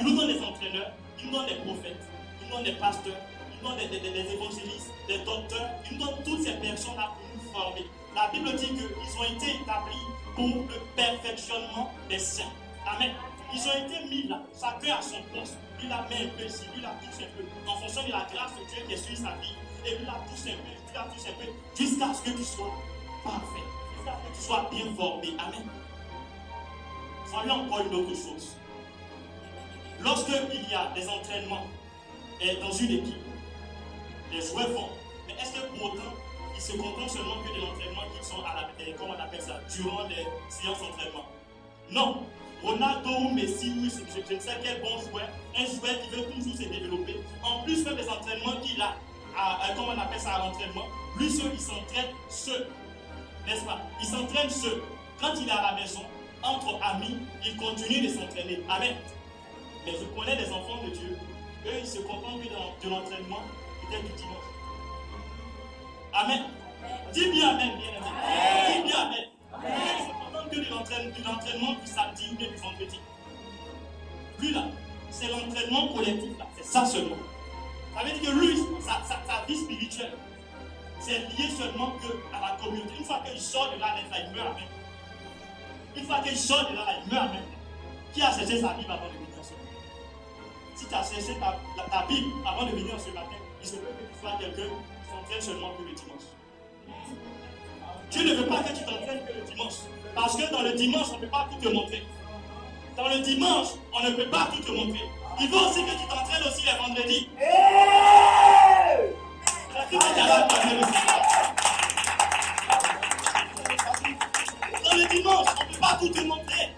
Il nous donne des entraîneurs, il nous donne des prophètes, il nous donne des pasteurs, il nous donne des évangélistes, des docteurs, il nous donne toutes ces personnes-là pour nous former. La Bible dit qu'ils ont été établis pour le perfectionnement des saints. Amen. Ils ont été mis là, chacun à son poste. Lui la met un peu ici, lui la touche un peu, en fonction de la grâce de Dieu qui est sur sa vie. Et lui la touche un peu, lui la touche un peu, jusqu'à ce que tu sois parfait, jusqu'à ce que tu sois bien formé. Amen. Voyons encore une autre chose. Lorsqu'il y a des entraînements dans une équipe, les joueurs vont. Mais est-ce que pour autant, ils se contentent seulement que de l'entraînement qui sont à la, comment on appelle ça, durant les séances d'entraînement? Non. Ronaldo ou Messi ou je ne sais quel bon joueur, un joueur qui veut toujours se développer, en plus même des entraînements qu'il a, comment on appelle ça à l'entraînement, lui seul il s'entraîne seul, n'est-ce pas? Il s'entraîne seul. Quand il est à la maison, entre amis, il continue de s'entraîner. Amen. Mais je connais des enfants de Dieu, eux ils se contentent que de l'entraînement peut-être du dimanche. Amen. Dis bien amen, bien amen. Dis bien amen. Ils se contentent que de l'entraînement du samedi ou du vendredi. Lui là, c'est l'entraînement collectif là, c'est ça seulement. Ça veut dire que lui, sa vie spirituelle, c'est lié seulement que à la communauté. Une fois qu'il sort de là, il meurt même. Une fois qu'il sort de là, il meurt même. Qui a cherché sa Bible avant de venir ce matin? Si tu as cherché ta Bible avant de venir ce matin, il se peut que tu sois quelqu'un qui s'entraîne seulement que le dimanche. Dieu ne veut pas que tu t'entraînes que le dimanche. Parce que dans le dimanche, on ne peut pas tout te montrer. Dans le dimanche, on ne peut pas tout te montrer. Il faut aussi que tu t'entraînes aussi les vendredis. Dans le dimanche, on ne peut pas tout te montrer.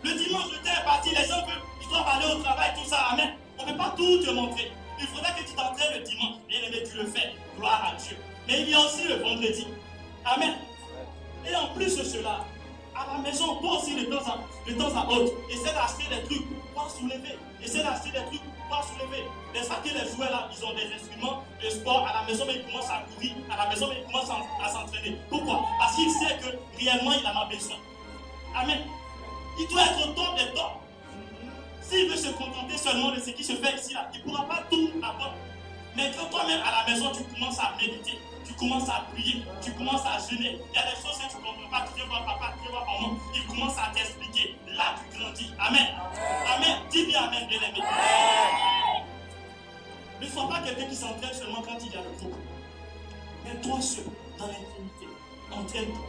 Le dimanche, le temps est parti, les gens ils doivent aller au travail, tout ça. Amen. On ne peut pas tout te montrer. Il faudrait que tu t'entraînes le dimanche. Bien aimé, tu le fais. Gloire à Dieu. Mais il y a aussi le vendredi. Amen. Et en plus de cela, à la maison, toi aussi de temps à autre, essaie d'acheter des trucs pour pouvoir soulever. Essaie d'acheter des trucs pour pouvoir soulever. C'est ça que les joueurs là, ils ont des instruments de sport à la maison, mais ils commencent à courir. À la maison, mais ils commencent à s'entraîner. Pourquoi? Parce qu'il sait que réellement, il en a besoin. Amen. Il doit être au top des tops. S'il veut se contenter seulement de ce qui se fait ici, là, il ne pourra pas tout avoir. Mais quand toi-même à la maison, tu commences à méditer, tu commences à prier, tu commences à jeûner, il y a des choses que tu ne comprends pas, tu viens voir papa, tu viens voir maman, il commence à t'expliquer. Là, tu grandis. Amen. Amen. Dis bien amen, bien aimé. Ne sois pas quelqu'un qui s'entraîne seulement quand il y a le groupe. Mais toi seul, dans l'intimité, entraîne-toi.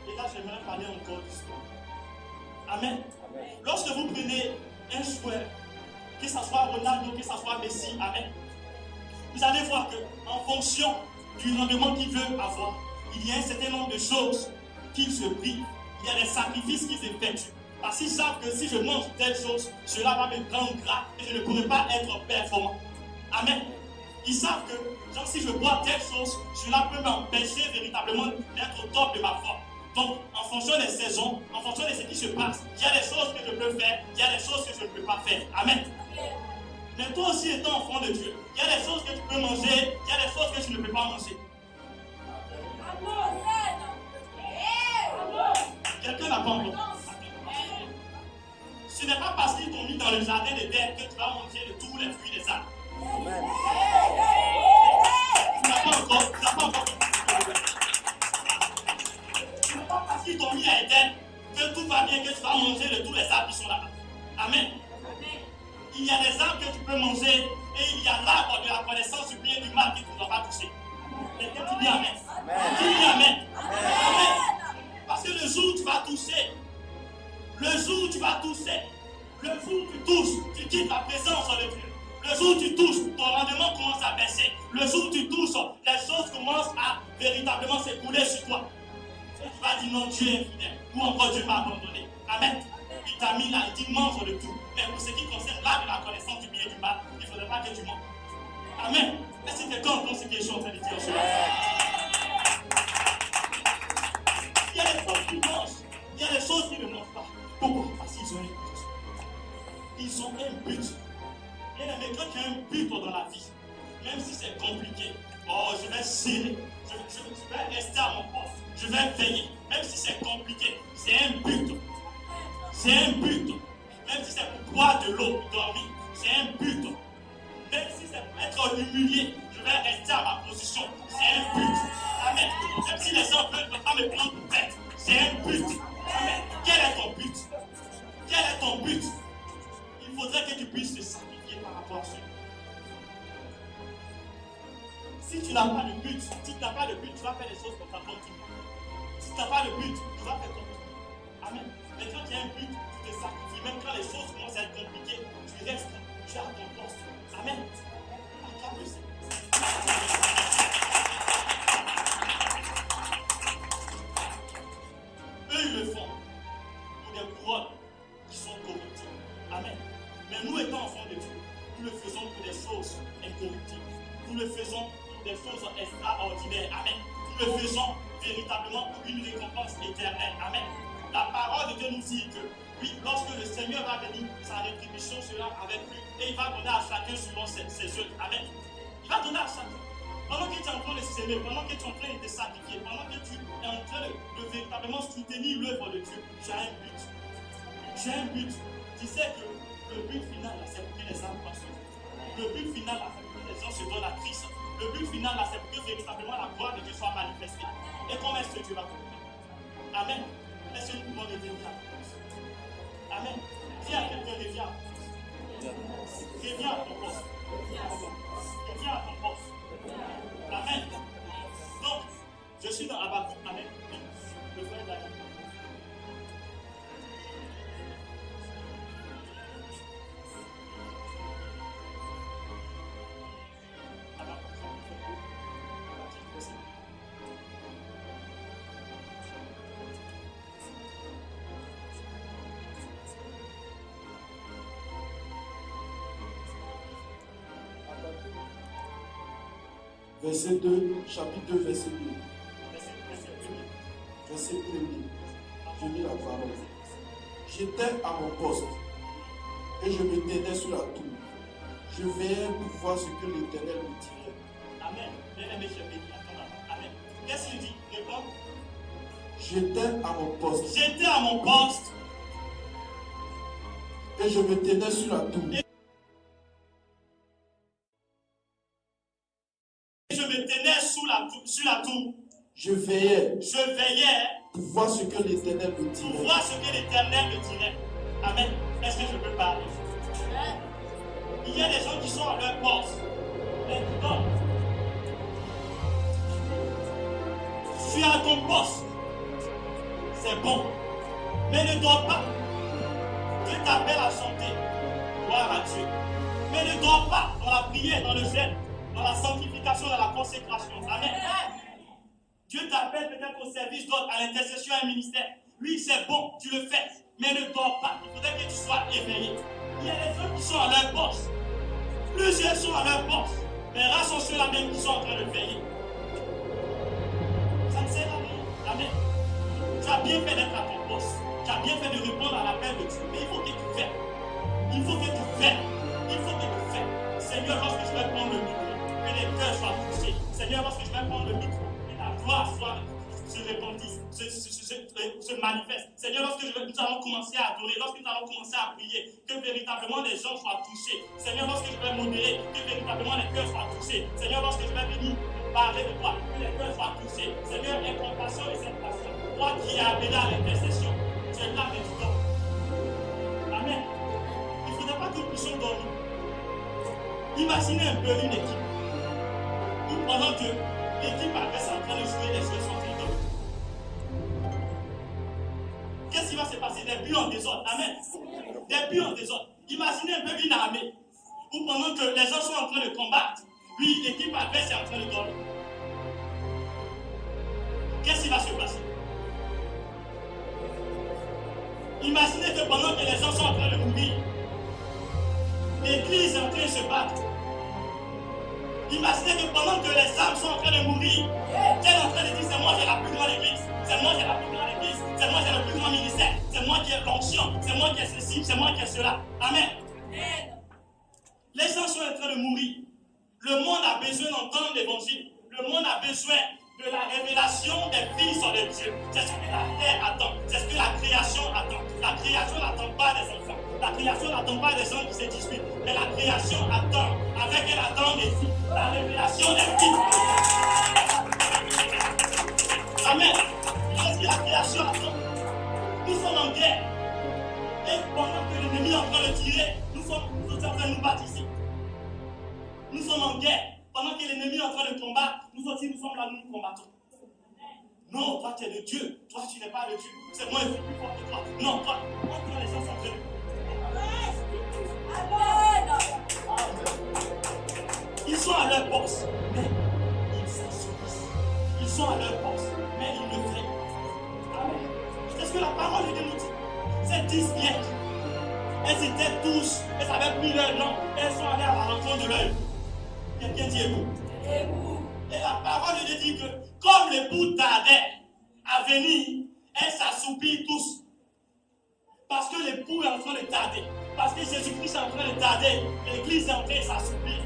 Et là, j'aimerais parler encore du sport. Amen. Lorsque vous prenez un joueur, que ce soit Ronaldo, que ça soit Messi, amen. Vous allez voir qu'en fonction du rendement qu'il veut avoir, il y a un certain nombre de choses qu'il se privent. Il y a des sacrifices qu'ils effectuent. Parce qu'ils savent que si je mange telle chose, cela va me rendre gras et je ne pourrai pas être performant. Amen. Ils savent que, genre, si je bois telle chose, cela peut m'empêcher véritablement d'être au top de ma forme. Donc, en fonction des saisons, en fonction de ce qui se passe, il y a des choses que je peux faire, il y a des choses que je ne peux pas faire. Amen. Mais toi aussi, étant enfant de Dieu, il y a des choses que tu peux manger, il y a des choses que tu ne peux pas manger. Quelqu'un n'a pas entendu. Ce n'est pas parce qu'ils t'ont mis dans le jardin d'Éden que tu vas manger de tous les fruits des arbres. Amen. Tu n'as pas encore. Ce n'est pas parce qu'ils t'ont mis à Éden que tout va bien, que tu vas manger de tous les arbres qui sont là-bas. Amen. Il y a des arbres que tu peux manger et il y a l'arbre de la connaissance du bien et du mal que tu ne dois pas toucher. Quelqu'un qui dit Amen. Qui dit Amen. Amen. Parce que le jour où tu vas toucher, le jour où tu touches, tu quittes la présence de Dieu. Le jour où tu touches, ton rendement commence à baisser. Le jour où tu touches, les choses commencent à véritablement s'écouler sur toi. Et tu vas dire non, Dieu est fidèle. Ou encore Dieu m'a abandonné. Amen. Il t'a mis là, il dit mange de tout. Mais pour ce qui concerne l'arbre de la connaissance du bien et du mal, il ne faudrait pas que tu manges. Amen. Est-ce que quelqu'un entend ce que je suis en train de dire sur il y a des choses qui mangent, il y a des choses qui ne mangent pas. Pourquoi? Parce qu'ils ont un but. Ils ont un but. Bien aimé, quand tu as un but dans la vie, même si c'est compliqué, oh, je vais serrer, je vais rester à mon poste, je vais veiller, même si c'est compliqué, c'est un but. C'est un but. Même si c'est pour boire de l'eau, pour dormir, c'est un but. Même si c'est pour être humilié, je vais rester à ma position, c'est un but. Amen. Même si les gens veulent ne pas me prendre pour bête, c'est un but. Amen. Quel est ton but? Quel est ton but? Il faudrait que tu puisses te sacrifier par rapport à cela. Si tu n'as pas de but, tu vas faire les choses comme ça continue. Si tu n'as pas de but, tu vas faire comme ça. Amen. Mais quand tu as un but, tu te sacrifies. Même quand les choses commencent à être compliquées, tu restes, tu as ton poste. Amen. Acclame le Seigneur. Eux, ils le font pour des couronnes qui sont corruptibles. Amen. Mais nous, étant enfants de Dieu, nous le faisons pour des choses incorruptibles. Nous le faisons pour des choses extraordinaires. Amen. Nous le faisons véritablement pour une récompense éternelle. Amen. La parole de Dieu nous dit que, oui, lorsque le Seigneur va venir, sa rétribution sera avec lui et il va donner à chacun selon ses œuvres. Amen. Il va donner à chacun. Pendant que tu es en train de s'aimer, pendant que tu es en train de te sacrifier, pendant que tu es en train de véritablement soutenir l'œuvre de Dieu, tu as un but. Tu as un but. Tu sais que le but final, c'est pour que les âmes passent. Le but final, c'est pour que les gens se donnent à Christ. Le but final, c'est pour que véritablement la gloire de Dieu soit manifestée. Et comment est-ce que Dieu va comprendre? Amen. Est-ce que nous pouvons revenir à ton poste? Amen. Dis à quelqu'un, reviens. Reviens à ton poste. Reviens à ton poste. Amen. Donc, je suis dans Habakkuk. Amen. Le frère David. Verset 2, chapitre 2, verset 2. Verset 1er. Je lis la parole. J'étais à mon poste et je me tenais sur la tour. Je veillais pour voir ce que l'Éternel me dirait. Amen. Bien-aimé, je bénis. Amen. Qu'est-ce qu'il dit? Réponds. J'étais à mon poste. J'étais à mon poste. Et je me tenais sur la tour. Je me tenais sur la tour. Je veillais pour voir ce que l'Éternel me dirait. Pour voir ce que l'Éternel me dirait. Amen. Est-ce que je peux parler? Il y a des gens qui sont à leur poste. Maintenant, tu es à ton poste. C'est bon. Mais ne dois pas. Dieu t'appelle à chanter. Gloire à Dieu. Mais ne ne dors pas dans la prière, dans le jeûne, dans la sanctification, dans la consécration. Amen. Dieu t'appelle peut-être au service d'autres, à l'intercession, à un ministère. Oui, c'est bon, tu le fais, mais ne dors pas. Il faudrait que tu sois éveillé. Il y a des gens qui sont à leur poste. Plusieurs sont à leur poste. Mais rares sont ceux-là même qui sont en train de veiller. Ça ne sert à rien. Amen. Tu as bien fait d'être à ton poste. Tu as bien fait de répondre à l'appel de Dieu. Mais il faut que tu fasses. Il faut que tu fasses. Il faut que tu fasses. Seigneur, lorsque je vais prendre le micro, que les cœurs soient touchés. Seigneur, lorsque je vais prendre le micro, que ta gloire se répandisse, se manifeste. Seigneur, lorsque nous allons commencer à adorer, lorsque nous allons commencer à prier, que véritablement les gens soient touchés. Seigneur, lorsque je vais modérer, que véritablement les cœurs soient touchés. Seigneur, lorsque je vais venir parler de toi, que les cœurs soient touchés. Seigneur, aie compassion et cette passion. Toi qui es appelé à l'intercession, tu es là maintenant. Amen. Il ne faudrait pas que nous puissions dormir. Imaginez un peu une équipe où pendant que l'équipe adverse est en train de jouer, les joueurs sont en train de dormir. Qu'est-ce qui va se passer? Des buts en désordre. Amen. Des buts en désordre. Imaginez un peu une armée où pendant que les gens sont en train de combattre, puis l'équipe adverse est en train de dormir. Qu'est-ce qui va se passer? Imaginez que pendant que les gens sont en train de mourir, l'église est en train de se battre. Imaginez que pendant que les âmes sont en train de mourir, tu es en train de dire c'est moi qui ai la plus grande église, c'est moi qui ai la plus grande église, c'est moi qui ai le plus grand ministère, c'est moi qui ai l'onction, c'est moi qui ai ceci, c'est moi qui ai cela. Amen. Les gens sont en train de mourir. Le monde a besoin d'entendre l'évangile. Le monde a besoin de la révélation des fils de Dieu. C'est ce que la terre attend. C'est ce que la création attend. La création n'attend pas des enfants. La création n'attend pas des gens qui se disputent. Mais la création attend, avec elle attend des filles, la révélation des fils. Amen. Qu'est-ce que la création attend? Nous sommes en guerre. Et pendant que l'ennemi est en train de tirer, nous sommes en train de nous battre ici. Nous sommes en guerre. Pendant que l'ennemi est en train de combattre, nous aussi nous sommes là, nous combattons. Non, toi tu es de Dieu. Toi tu n'es pas de Dieu. C'est moi, je suis plus fort que toi. Non, toi, quand les gens sont en train de... Ils sont à leur poste, mais ils s'assouplissent. Ils sont à leur poste, mais ils ne veillent. Amen. C'est ce que la parole de Dieu nous dit. Ces 10 siècles, elles étaient tous, elles avaient pris leur nom, elles sont allées à la rencontre de leur. Quelqu'un dit époux. Et la parole de Dieu dit que comme l'époux tardait à venir, elles s'assoupissent tous. Parce que l'époux est en train de tarder. Parce que Jésus-Christ est en train de tarder. L'église est en train de s'assoupir.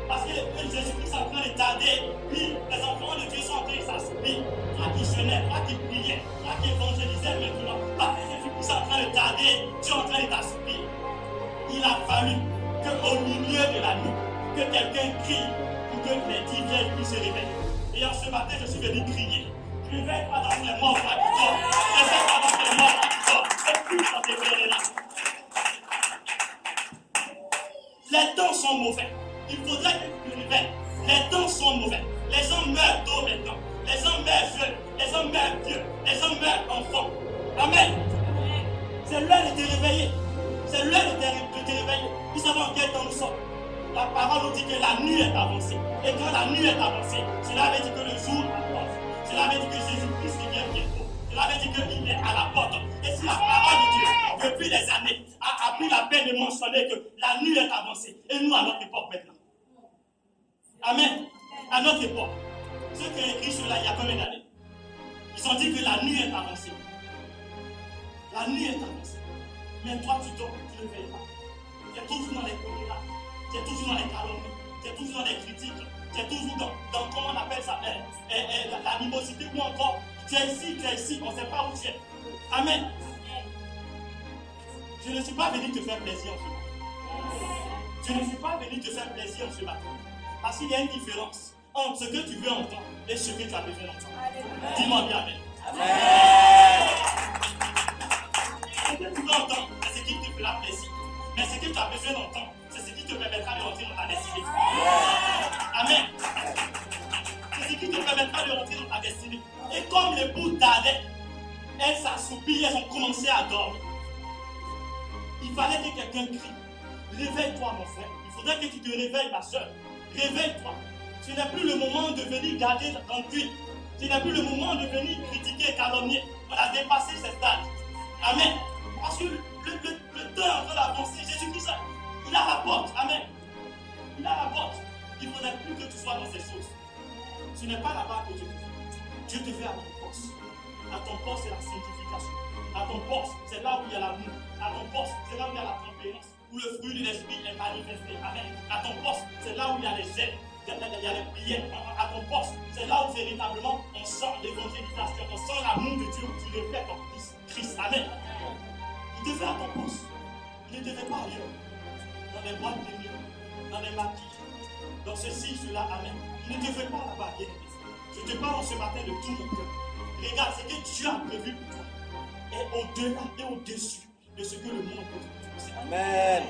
Parce que Jésus-Christ est en train de tarder. Puis les enfants de Dieu sont en train de s'assoupir. Toi qui jeûnais, toi qui priais, toi qui évangélisais maintenant. Parce que Jésus-Christ est en train de tarder. Tu es en train de t'assoupir. Il a fallu qu'au milieu de la nuit, que quelqu'un crie pour que les divers puissent se réveiller. Et en ce matin, je suis venu crier. Réveille-toi dans les morts, toi qui dors. Réveille-toi dans les morts, toi qui dors. Et puis, ça te verra. Les temps sont mauvais. Il faudrait que tu te réveilles. Les temps sont mauvais. Les gens meurent tôt maintenant. Les gens meurent jeunes. Les gens meurent vieux. Les gens meurent enfants. Amen. C'est l'heure de te réveiller. C'est l'heure de te réveiller. Nous savons en quel temps nous sommes. La parole nous dit que la nuit est avancée. Et quand la nuit est avancée, cela veut dire que le jour approche. Cela veut dire que Jésus-Christ vient bientôt. Cela veut dire qu'il est à la porte. Et si la parole de Dieu, depuis des années, a pris la peine de mentionner que la nuit est avancée, et nous à notre époque maintenant. Amen. À notre époque. Ceux qui ont écrit cela il y a combien d'années? Ils ont dit que la nuit est avancée. La nuit est avancée. Mais toi, tu dors, tu ne veilles pas. Tu es toujours dans les commérages. Tu es toujours dans les calomnies. Tu es toujours dans les critiques. Tu es toujours dans comment on appelle ça, l'animosité ou encore, tu es ici, on ne sait pas où tu es. Amen. Je ne suis pas venu te faire plaisir en ce matin. Je ne suis pas venu te faire plaisir en ce matin. Parce qu'il y a une différence entre ce que tu veux entendre et ce que tu as besoin d'entendre. Dis-moi bien Amen. Ce que tu veux entendre, c'est ce qui te fera plaisir. Mais ce que tu as besoin d'entendre, c'est ce qui te permettra de rentrer dans ta destinée. Amen. C'est ce qui te permettra de rentrer dans ta destinée. Et comme l'époux tardait, elles s'assoupirent, elles ont commencé à dormir. Il fallait que quelqu'un crie Réveille-toi, mon frère. Il faudrait que tu te réveilles, ma soeur. Réveille-toi. Ce n'est plus le moment de venir garder la rancune. Ce n'est plus le moment de venir critiquer et calomnier. On a dépassé cette stade. Amen. Parce que le temps est en train d'avancer. Jésus-Christ, il a la porte. Amen. Il a la porte. Il ne faudrait plus que tu sois dans ces choses. Ce n'est pas là-bas que Dieu te fait. Dieu te fait à ton poste. À ton poste, c'est la sanctification. À ton poste, c'est là où il y a l'amour. À ton poste, c'est là où il y a la tempérance. Où le fruit de l'esprit est manifesté. Amen. À ton poste, c'est là où il y a les aides. Il y a les prières. À ton poste, c'est là où véritablement on sent l'évangélisation. On sent l'amour de Dieu où tu reflètes en Christ. Amen. Il te fait à ton poste. Il ne te fait pas ailleurs. Dans les boîtes de nuit, dans les maquis, dans ceci, cela. Amen. Il ne te fait pas là-bas, bien. Je te parle ce matin de tout mon cœur. Regarde, ce que Dieu a prévu pour toi est au-delà et au-dessus de ce que le monde peut te proposer. Amen.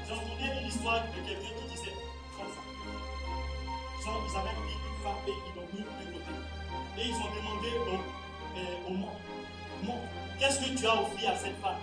J'entendais une histoire de quelqu'un qui disait comme ça. Genre, ils avaient pris une femme et ils l'ont mis de côté. Et ils ont demandé au monde, qu'est-ce que tu as offert à cette femme?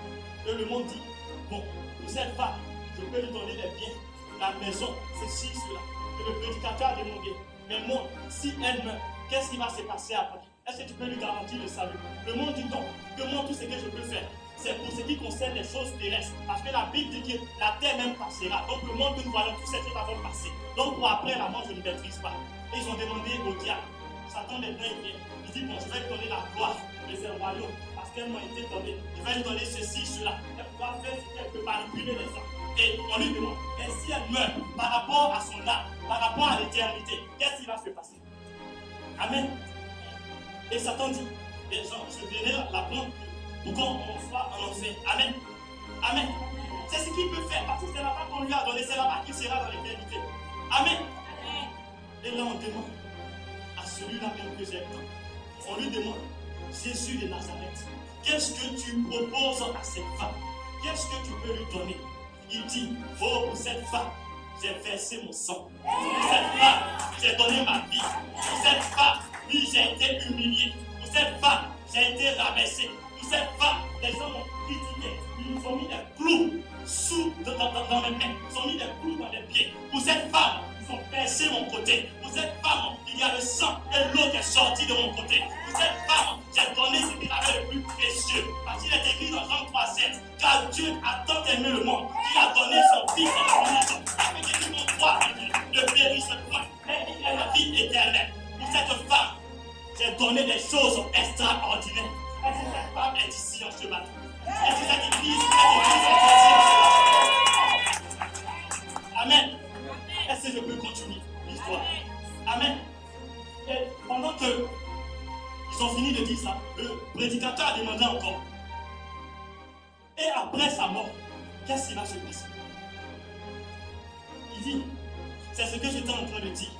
Et le monde dit, bon, pour cette femme, je peux lui donner les biens, la maison, ceci, cela. Et le prédicateur a demandé, mais moi, si elle meurt, qu'est-ce qui va se passer après? Est-ce que tu peux lui garantir le salut? Le monde dit donc que moi, tout ce que je peux faire, c'est pour ce qui concerne les choses terrestres. Parce que la Bible dit que la terre même passera. Donc le monde que nous voyons, tous ces choses vont passer. Donc pour après la mort, je ne maîtrise pas. Et ils ont demandé au diable. Satan maintenant il vient. Il dit, bon, je vais lui donner la gloire de ces royaumes. Parce qu'elles m'ont été données. Je vais lui donner ceci, cela. Elle pourra faire ce qu'elle peut manipuler les gens. Et on lui demande, et si elle meurt par rapport à son âme, par rapport à l'éternité, qu'est-ce qui va se passer? Amen. Et Satan dit, les gens, je vénère la plante pour qu'on soit en enfer. Amen. Amen. C'est ce qu'il peut faire parce que c'est là-bas qu'on lui a donné, c'est là-bas qu'il sera dans l'éternité. Amen. Et là, on demande à celui-là même que j'aime, on lui demande, Jésus de Nazareth, qu'est-ce que tu proposes à cette femme? Qu'est-ce que tu peux lui donner? Il dit, oh, pour cette femme, j'ai versé mon sang. Pour cette femme, j'ai donné ma vie. Pour cette femme, oui, j'ai été humilié. Pour cette femme, j'ai été rabaissé. Pour cette femme, les gens m'ont critiqué. Ils nous ont mis des clous dans mes mains. Ils ont mis des clous dans les pieds. Pour cette femme, ils ont percé mon côté. Pour cette femme, il y a le sang et l'eau qui est sortie de mon côté. Pour cette femme, j'ai donné ce qu'il avait le plus précieux. Parce qu'il est écrit dans Jean 3,7. Car Dieu a tant aimé le monde qu'il a donné son Fils en abomination. Afin que tout le monde croit en lui ne périsse point, mais il a la vie éternelle. Pour cette femme, j'ai donné des choses extraordinaires. Est-ce que cette femme est ici en ce matin? Est-ce que cette église est Amen. Est-ce que je peux continuer l'histoire? Amen. Et pendant que ils ont fini de dire ça, le prédicateur a demandé encore. Et après sa mort, qu'est-ce qui va se passer? Il dit, c'est ce que j'étais en train de dire.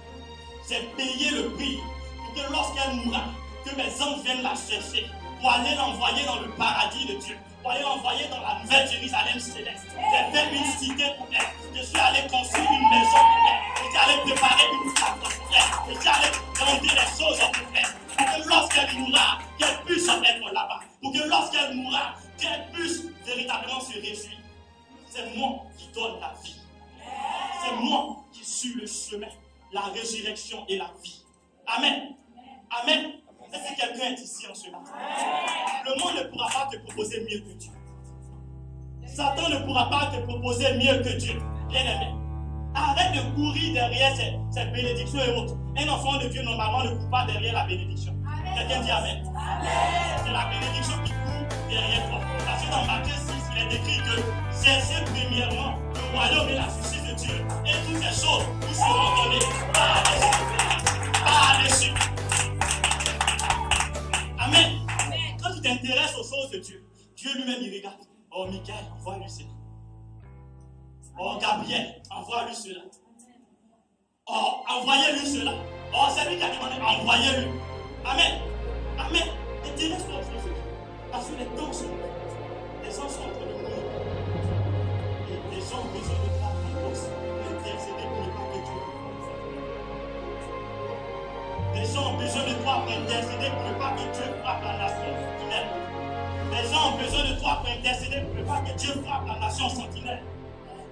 J'ai payé le prix pour que lorsqu'elle mourra, que mes anges viennent la chercher pour aller l'envoyer dans le paradis de Dieu, pour aller l'envoyer dans la nouvelle Jérusalem céleste. J'ai fait une cité pour elle. Je suis allé construire une maison pour elle. J'ai allé préparer une table pour elle. J'ai allé demander les choses pour elle. Pour que lorsqu'elle mourra, qu'elle puisse être là-bas. Pour que lorsqu'elle mourra, qu'elle puisse véritablement se réjouir. C'est moi qui donne la vie. C'est moi qui suis le chemin, la résurrection et la vie. Amen. Amen. Est-ce que quelqu'un est ici en ce matin? Le monde ne pourra pas te proposer mieux que Dieu. Satan ne pourra pas te proposer mieux que Dieu. Bien-aimé, arrête de courir derrière ces bénédictions et autres. Un enfant de Dieu, normalement, ne court pas derrière la bénédiction. Quelqu'un dit Amen. C'est la bénédiction qui court derrière toi. Parce que dans Matthieu 6, il est écrit que cherchez premièrement le royaume et la justice de Dieu. Et toutes ces choses vous seront données par-dessus. Amen. Quand tu t'intéresses aux choses de Dieu, Dieu lui-même il regarde. Oh, Michael, envoie-lui cela. Oh, Gabriel, envoie-lui cela. Oh, envoyez-lui cela. Oh, c'est lui qui a demandé, envoyez-lui. Amen. Amen. Intéresse-toi aux choses de Dieu. Parce que les temps sont là. Les gens sont en train de mourir. Et les gens ont besoin de toi en bourse, d'intercéder pour ne pas que Dieu. Les gens ont besoin de toi pour intercéder pour ne pas que Dieu frappe la nation humaine. Les gens ont besoin de toi pour intercéder pour ne ne pas que Dieu frappe la nation en sentinelle.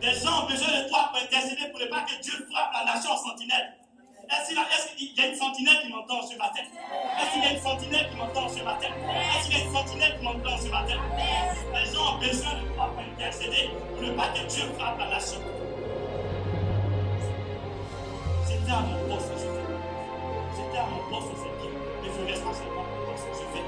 Les gens ont besoin de toi pour intercéder pour ne pas que Dieu frappe la nation en sentinelle. Est-ce qu'il y a une sentinelle qui m'entend ce matin? Est-ce qu'il y a une sentinelle qui m'entend ce matin? Est-ce qu'il y a une sentinelle qui m'entend ce matin? Les gens ont besoin de toi pour intercéder pour ne pas que Dieu frappe la nation. C'était à mon poste, je fais. J'étais à mon poste, c'est bien. Et je reste pas seulement à mon poste, je fais.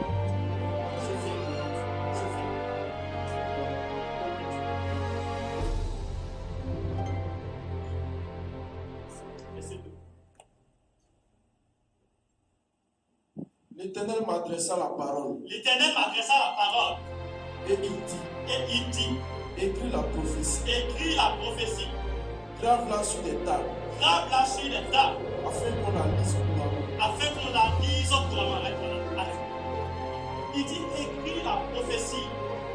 L'Éternel m'adressa la parole. L'Éternel m'adressa la parole. Et il dit, écris la prophétie. Écris la prophétie. Grave-la sur des tables. Grave-la sur les tables. Afin qu'on la lise couramment. Afin qu'on la lise couramment. Il dit, écris la prophétie.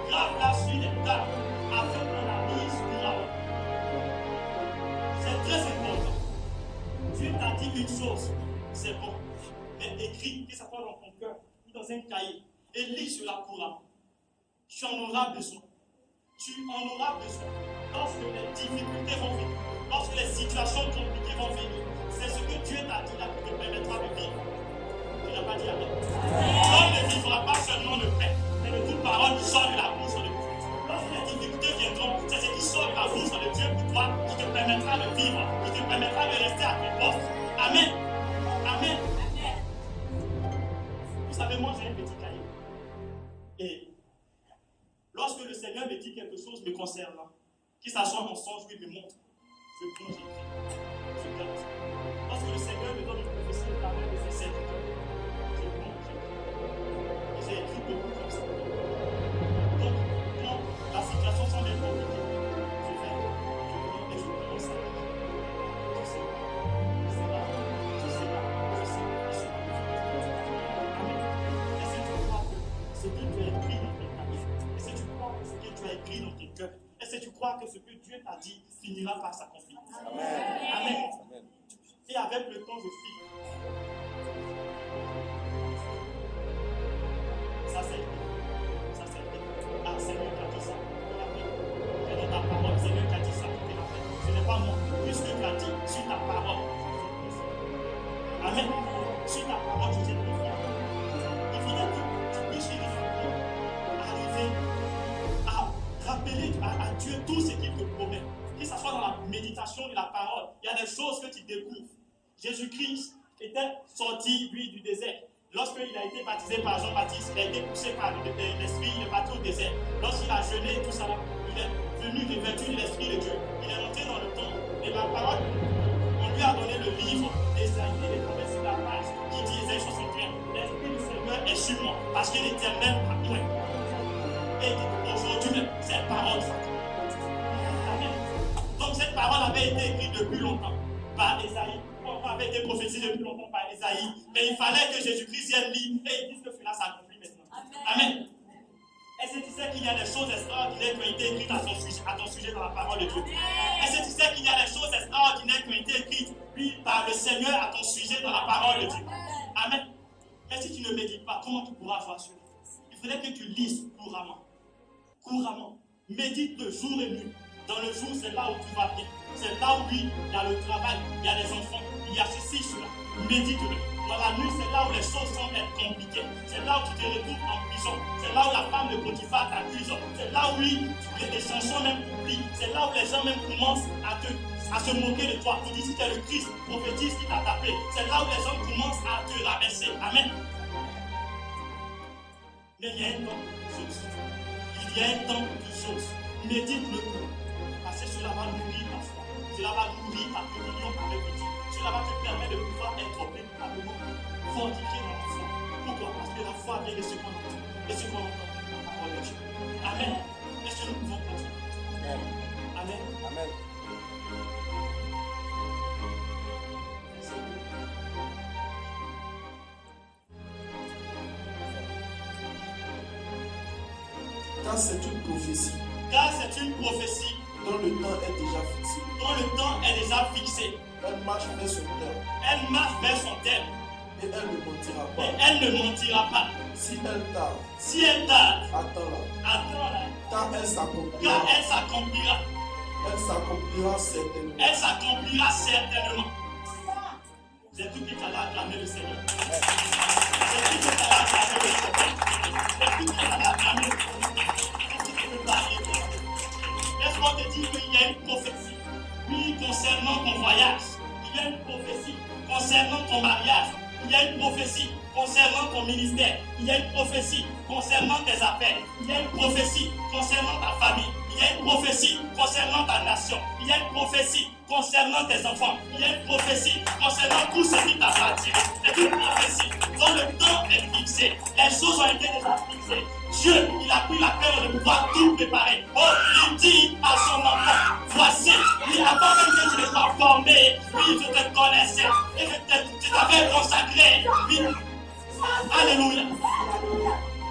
Grave-la sur les tables. Afin qu'on la lise couramment. C'est très important. Dieu t'a dit une chose. C'est bon. Mais écris, que ça soit dans ton cœur, ou dans un cahier, et lis cela couramment. Tu en auras besoin. Tu en auras besoin. Lorsque les difficultés vont venir, lorsque les situations compliquées vont venir, c'est ce que Dieu t'a dit là qui te permettra de vivre. Tu n'as pas dit amen. L'homme ne vivra pas seulement de paix, mais de toute parole qui sort de la bouche de Dieu. Lorsque les difficultés viendront, c'est ce qui sort de la bouche de Dieu pour toi qui te permettra de vivre, qui te permettra de rester à ton poste. Amen. Amen. Vous savez, moi j'ai un petit cahier. Et lorsque le Seigneur me dit quelque chose me concernant, qu'il s'assoit en songe ou il me montre, je plonge, je garde. Lorsque le Seigneur me donne une prophétie au travers de ses serviteurs, je plonge, et j'ai écrit beaucoup comme ça. Donc, quand la situation semble être compliquée, je vais, je plonge et je commence à lire. Je sais pas. Ce que tu as écrit dans ton cahier, est-ce que tu crois que ce que tu as écrit dans ton cœur, est-ce que tu crois que ce que Dieu t'a dit finira par s'accomplir? Amen. Amen. Et avec le temps, je finis. Ça c'est ah, Seigneur qui a dit ça, c'est dans ta parole, Seigneur qui a dit ça, ce n'est pas moi, puisque tu as dit sur ta parole. Amen. Sur ta parole, je t'ai confiant. Il faudrait que tu puisses arriver à rappeler à Dieu tout ce qu'il te promet. Que ce soit dans la méditation de la parole, il y a des choses que tu découvres. Jésus-Christ était sorti, lui, du désert. Lorsqu'il a été baptisé par Jean-Baptiste, il a été poussé par l'Esprit, il est parti au désert. Lorsqu'il a jeûné et tout ça, il est venu revêtu de l'Esprit de Dieu. Il est monté dans le temple. Et la parole, on lui a donné le livre d'Ésaïe, il est tombé sur la page qui dit Ésaïe 61. L'Esprit du Seigneur est sur moi, parce que l'Éternel m'a oint. Et aujourd'hui même, cette parole s'accomplit. Amen. Donc cette parole avait été écrite depuis longtemps par Ésaïe. Avait été prophétisé depuis longtemps par Ésaïe, mais il fallait que Jésus-Christ vienne lire et il dise que cela s'accomplit maintenant. Amen. Est-ce que tu sais qu'il y a des choses extraordinaires qui ont été écrites à ton sujet dans la parole de Dieu? Est-ce que tu sais qu'il y a des choses extraordinaires qui ont été écrites par le Seigneur à ton sujet dans la parole de Dieu? Amen. Mais si tu ne médites pas, comment tu pourras voir cela? Il faudrait que tu lises couramment. Couramment. Médite le jour et nuit. Dans le jour, c'est là où tu vas bien. C'est là où il y a le travail, il y a les enfants, il y a ceci, cela. Médite-le. Dans la nuit, c'est là où les choses semblent être compliquées. C'est là où tu te retrouves en prison. C'est là où la femme de Potiphar t'accuse. C'est là où les chansons même oublient. C'est là où les gens même commencent à se moquer de toi. Tu dis si tu es le Christ, prophétise qui t'a tapé. C'est là où les gens commencent à te rabaisser. Amen. Mais il y a un temps de choses. Il y a un temps de choses. Médite-le. Parce que cela va nourrir ta foi. Cela va nourrir ta communion avec Dieu. Cela va te permettre de pouvoir être véritablement fortifié dans la foi. Pourquoi? Parce que la foi vient de ce qu'on entend. Et ce qu'on entend dans la parole de Dieu. Amen. Est-ce que nous pouvons continuer? Amen. Amen. Car c'est une prophétie. Car c'est une prophétie dont le temps est déjà fixé. Dont le temps est déjà fixé. Elle marche vers son terme. Elle marche vers son terme. Et elle ne mentira pas. Et elle ne mentira pas. Si elle tarde, Si elle tarde, attends-la. attends-la. Car elle s'accomplira. Car elle s'accomplira. Elle s'accomplira certainement. Elle s'accomplira certainement. C'est tout qui t'a acclamé le Seigneur. C'est tout qui t'a acclamé le Seigneur. C'est tout qui t'a acclamé le Seigneur. Laisse-moi te dire qu'il y a une prophétie. Oui, concernant ton voyage. Il y a une prophétie concernant ton mariage. Il y a une prophétie concernant ton ministère. Il y a une prophétie concernant tes affaires. Il y a une prophétie concernant ta famille. Il y a une prophétie concernant ta nation. Il y a une prophétie concernant tes enfants. Il y a une prophétie concernant tout ce qui t'appartient. C'est une prophétie dont le temps est fixé. Les choses ont été déjà fixées. Dieu, il a pris la peine de pouvoir tout préparer. Oh, il dit à son enfant, voici, oui, avant même que je ne sois formé, oui, je te connaissais et je t'avais consacré. Oui. Alléluia.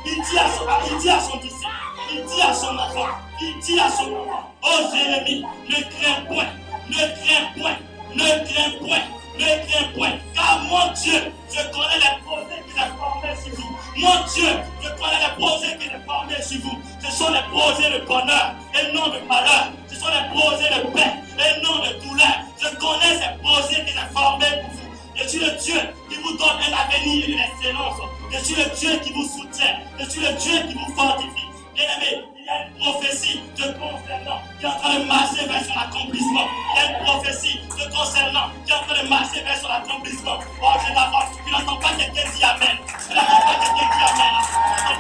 Il dit à son disciple, il dit à son enfant, il dit à son enfant, oh Jérémie, ne crains point, ne crains point, ne crains point, ne crains point, car mon Dieu, je connais les projets que j'ai formés sur vous. Mon Dieu, je connais les projets que j'ai formés sur vous. Ce sont les projets de bonheur et non de malheur. Ce sont les projets de paix et non de douleur. Je connais ces projets que j'ai formés pour vous. Je suis le Dieu qui vous donne un avenir et une excellence. Je suis le Dieu qui vous soutient. Je suis le Dieu qui vous fortifie. Bien-aimé, il y a une prophétie de concernant qui est en train de marcher vers son accomplissement. Il y a une prophétie de concernant qui est en train de marcher vers son accomplissement. Oh, je l'entends. Tu n'entends pas quelqu'un dire Amen. Tu n'entends pas quelqu'un dire Amen. Tu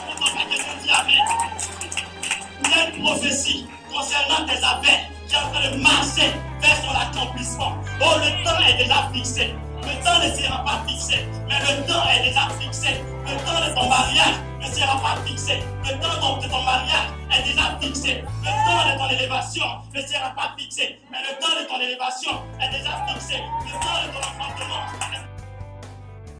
n'entends pas quelqu'un dire Amen. Il y a une prophétie concernant tes affaires qui est en train de marcher vers son accomplissement. Oh, le temps est déjà fixé. Le temps ne sera pas fixé, mais le temps est déjà fixé. Le temps de ton mariage ne sera pas fixé. Le temps de ton mariage est déjà fixé. Le temps de ton élévation ne sera pas fixé, mais le temps de ton élévation est déjà fixé. Le temps de ton enfantement est